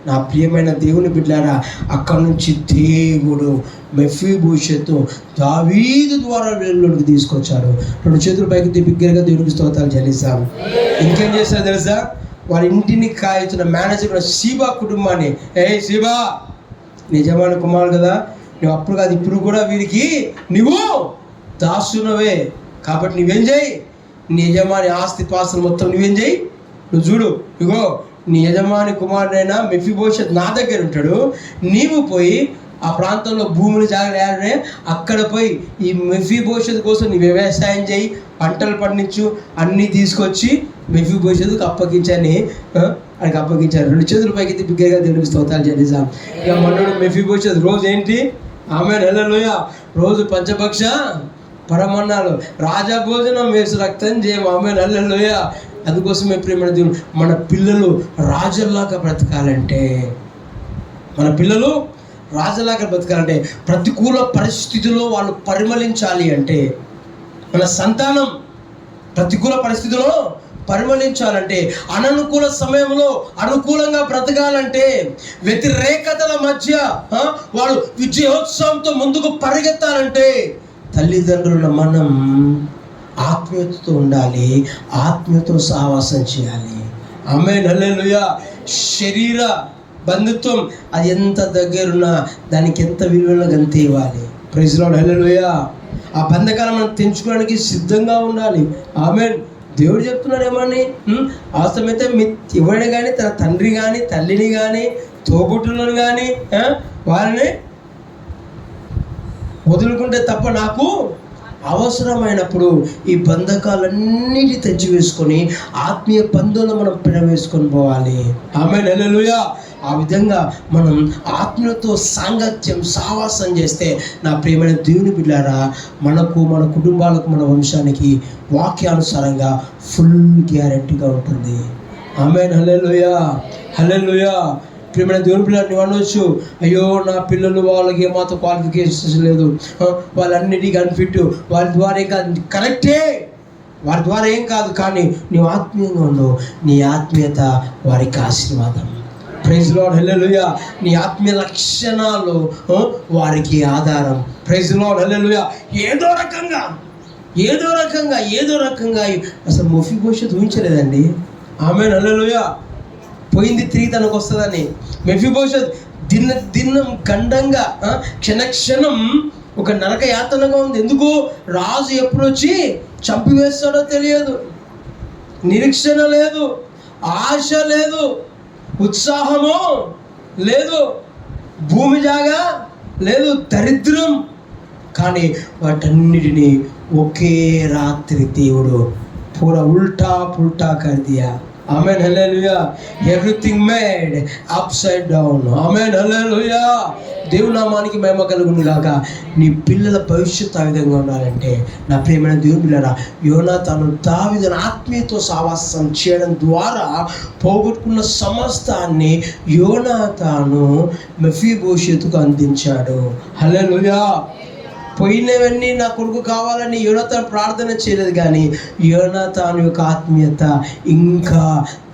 నా ప్రియమైన దేవుని బిడ్డలారా, అక్కడి నుంచి దేవుడు మెఫీబోషెతు దావీదు ద్వారా వెలుగులోకి తీసుకొచ్చాడు. 2 చేతులు పైకి బిగ్గరగా దేవునికి స్తోత్రాలు చెల్లిస్తాం. ఇంకేం చేశారు తెలుసా? వారి ఇంటిని కాయుతున్న మేనేజర్ సీబా కుటుంబాన్ని, సీబా నిజమైన కుమారుడు కదా, నువ్వు అప్పుడు కాదు ఇప్పుడు కూడా వీరికి నువ్వు దాసునవే, కాబట్టి నువ్వేం చేయి, నీ యజమాని ఆస్తి పాస్తులు మొత్తం నువ్వేం చేయి, నువ్వు చూడు, ఇగో నీ యజమాని కుమారుడైనా మెఫీబోషెతు నా దగ్గర ఉంటాడు, నీవు పోయి ఆ ప్రాంతంలో భూములు జాగ్రత్త అక్కడ పోయి ఈ మెఫీబోషెతు కోసం నీ వ్యవసాయం చేయి, పంటలు పండించు, అన్నీ తీసుకొచ్చి మెఫీబోషెతుకు అప్పగించని ఆయనకి అప్పగించారు. 2 చేతుల పైకి బిగ్గరగా దేవునికి స్తోత్రాలు చెల్లిస్తాం. ఇక మనోడు మెఫీబోషెతు రోజు ఏంటి? ఆమేన్, హల్లెలూయా. రోజు పంచభక్ష పరమన్నాలు, రాజా భోజనం వేసి రక్తం చేయం. ఆమేన్, హల్లెలూయా. అందుకోసమే ప్రియమైన దేవుడు, మన పిల్లలు రాజుల్లాగా బ్రతకాలంటే, ప్రతికూల పరిస్థితుల్లో వాళ్ళు పరిమళించాలి అంటే, మన సంతానం ప్రతికూల పరిస్థితుల్లో పరిమళించాలంటే, అననుకూల సమయంలో అనుకూలంగా బ్రతకాలంటే, వ్యతిరేకతల మధ్య వాళ్ళు విజయోత్సవంతో ముందుకు పరిగెత్తాలంటే, తల్లిదండ్రుల మనం ఆత్మీయతతో ఉండాలి, ఆత్మీయతతో సహవాసం చేయాలి. ఆమేన్, హల్లెలూయా. శరీర బంధుత్వం అది ఎంత దగ్గరున్నా దానికి ఎంత విలువలో అంత ఇవ్వాలి. ప్రైజ్ లార్డ్, హల్లెలూయా. ఆ బంధకాలను మనం తెంచుకోవడానికి సిద్ధంగా ఉండాలి. ఆమేన్. దేవుడు చెప్తున్నాడు ఏమని, అవసరమైతే ఎవరైనా కానీ తన తండ్రి కానీ తల్లిని కానీ తోబుట్టులను కానీ వారిని వదులుకుంటే తప్ప నాకు అవసరమైనప్పుడు ఈ బంధకాలన్నిటి తెచ్చివేసుకొని ఆత్మీయ బంధంలో మనం పిడవేసుకొని పోవాలి. ఆమేన్, హల్లెలూయా. ఆ విధంగా మనం ఆత్మీయతో సాంగత్యం సావాసం చేస్తే నా ప్రియమైన దేవుని బిడ్డలారా, మనకు, మన కుటుంబాలకు, మన వంశానికి వాక్యానుసారంగా ఫుల్ గ్యారెంటీగా ఉంటుంది. ఆమేన్, హల్లెలూయా, హల్లెలూయా. ప్రియమైన దేవుని పిల్లలు నువ్వు అనవచ్చు, అయ్యో నా పిల్లలు వాళ్ళకి ఏమాత్రం క్వాలిఫికేషన్స్ లేదు, వాళ్ళన్నిటికీ అన్ఫిట్, వాళ్ళ ద్వారా ఏం కాదు. కరెక్టే, వారి ద్వారా ఏం కాదు. కానీ నీవు ఆత్మీయంగా ఉండవు, నీ ఆత్మీయత వారికి ఆశీర్వాదం. ప్రైజ్ లార్డ్, హల్లెలూయా. నీ ఆత్మీయ లక్షణాలు వారికి ఆధారం. ప్రైజ్ లార్డ్, హల్లెలూయా. ఏదో రకంగా అసలు మెఫీబోషెత్ ఊహించలేదండి. ఆమేన్, హల్లెలూయా. పోయింది తిరిగి తనకు వస్తుందని. మెఫీబోషెత్ దినం ఖండంగా, క్షణక్షణం ఒక నరక యాతనగా ఉంది. ఎందుకు? రాజు ఎప్పుడు వచ్చి చంపివేస్తాడో తెలియదు, నిరీక్షణ లేదు, ఆశ లేదు, ఉత్సాహము లేదు, భూమి జాగా లేదు, దరిద్రం. కానీ వాటన్నిటినీ ఒకే రాత్రి దేవుడు పూరా ఉల్టా పుల్టా కర్ దియా. ఆమేన్, హల్లెలూయా. Everything made upside down. ఆమేన్, హల్లెలూయా. దేవుని నామానికి మహిమ కలుగును గాక. నీ పిల్లల భవిష్యత్తు ఆ విధంగా ఉండాలంటే నా ప్రియమైన దేవుని పిల్లరా, యోనాతాను దావీదును ఆత్మీయతో సావాసం చేయడం ద్వారా పోగొట్టుకున్న సమస్తాన్ని యోనాతాను మెఫీబోషెతుకు అందించాడు. హల్లెలూయా. పోయినవన్నీ నా కొడుకు కావాలని యోనాతాను ప్రార్థన చేయలేదు, కానీ యోనాతాను యొక్క ఆత్మీయత ఇంకా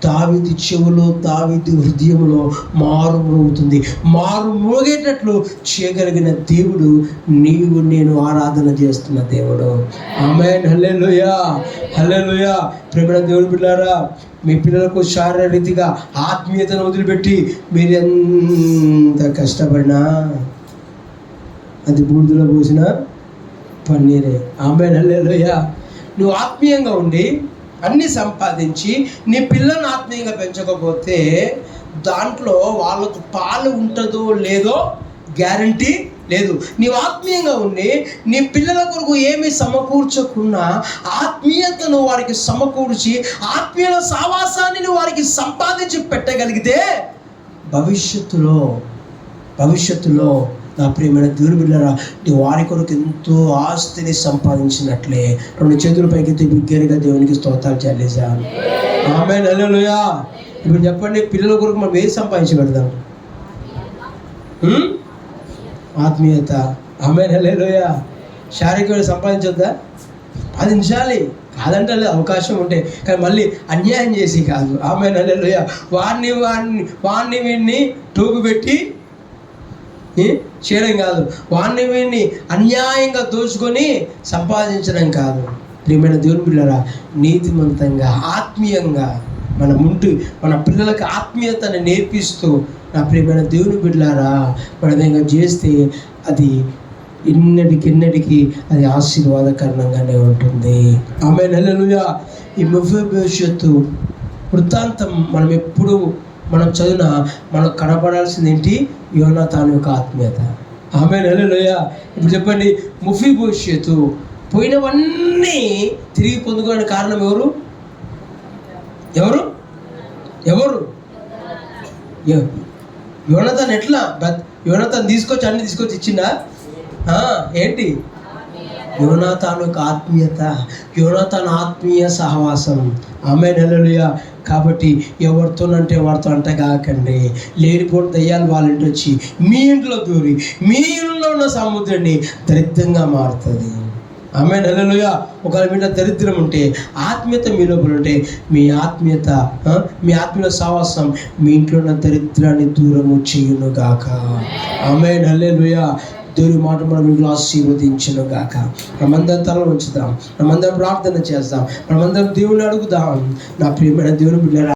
దావీదు చెవులో, దావీదు హృదయంలో మారు మోగుతుంది. మారు మోగేటట్లు చేయగలిగిన దేవుడు నీవు నేను ఆరాధన చేస్తున్న దేవుడు. ఆమేన్, హల్లెలూయా, హల్లెలూయా. ప్రియమైన దేవుని బిడ్డలారా, మీ పిల్లలకు శారీరరీతిగా ఆత్మీయతను వదిలిపెట్టి మీరు ఎంత కష్టపడినా అది బూడిదలో పోసిన పన్నీరే. ఆమేన్, హల్లెలూయా. నువ్వు ఆత్మీయంగా ఉండి అన్నీ సంపాదించి నీ పిల్లల్ని ఆత్మీయంగా పెంచకపోతే దాంట్లో వాళ్ళకు పాలు ఉంటుందో లేదో గ్యారంటీ లేదు. నీవు ఆత్మీయంగా ఉండి నీ పిల్లల కొరకు ఏమీ సమకూర్చకున్నా ఆత్మీయతను వారికి సమకూర్చి ఆత్మీయ సావాసాన్ని నువ్వు వారికి సంపాదించి పెట్టగలిగితే భవిష్యత్తులో నా ప్రియమైన దేవుని బిడ్డలారా, నువ్వు వారి కొరకు ఎంతో ఆస్తిని సంపాదించినట్లే. 2 చేతుల పైకి బిగ్గరగా దేవునికి స్తోత్రాలు చెల్లించాను. ఆమేన్, హల్లెలూయా. ఇప్పుడు చెప్పండి, పిల్లల కొరకు మనం ఏది సంపాదించి పెడదాం? ఆత్మీయత. ఆమేన్, హల్లెలూయా. శారీరక సంపాదించొద్దా? 10 నిమిషాలు కాదంటే అవకాశం ఉంటే, కానీ మళ్ళీ అన్యాయం చేసి కాదు. ఆమేన్, హల్లెలూయా. వాడిని వీడిని టోపు పెట్టి చేయడం కాదు, వాడిని వీడిని అన్యాయంగా దోచుకొని సంపాదించడం కాదు. ప్రియమైన దేవుని బిడ్డలారా, నీతిమంతంగా ఆత్మీయంగా మన పిల్లలకి ఆత్మీయతను నేర్పిస్తూ నా ప్రియమైన దేవుని బిడ్డలారా మన విధంగా చేస్తే అది ఎన్నటికి అది ఆశీర్వాదకరంగానే ఉంటుంది. ఆమేన్, హల్లెలూయా. ఈ మెఫీబోషెతు వృత్తాంతం మనం చదివిన మనకు కనపడాల్సింది ఏంటి? యోనాతాను యొక్క ఆత్మీయత. ఆమేన్, హల్లెలూయా. ఇప్పుడు చెప్పండి, మెఫీబోషెతు పోయినవన్నీ తిరిగి పొందుకోవడానికి కారణం ఎవరు? యోనాతాను. ఎట్లా? యోనాతాను అన్ని తీసుకొచ్చి ఇచ్చిందా? ఏంటి? యోనాతాను యొక్క ఆత్మీయత, యోనాతాను ఆత్మీయ సహవాసం. ఆమేన్, హల్లెలూయా. కాబట్టి ఎవరితోనంటే వారితో అంటగాకండి. లేనిపోయిన దయ్యాలు వాళ్ళ ఇంటి వచ్చి మీ ఇంట్లో దూరి మీ ఇంట్లో ఉన్న సముద్రాన్ని దరిద్రంగా మారుతుంది. ఆమేన్, హల్లెలూయా. ఒకవేళ మీ దరిద్రం ఉంటే, ఆత్మీయత మీ లోపల ఉంటే, మీ ఆత్మీయ సహవాసం మీ ఇంట్లో ఉన్న దరిద్రాన్ని దూరము చేయును గాక. ఆమేన్, హల్లెలూయా. దేవుని మాట మనం ఇంట్లో ఆశీర్వదించును గాక. మనమందరం తల ఉంచుదాం, మనమందరం ప్రార్థన చేద్దాం, మనమందరం దేవుని అడుగుదాం. నా ప్రియమైన దేవుని బిడ్డలారా,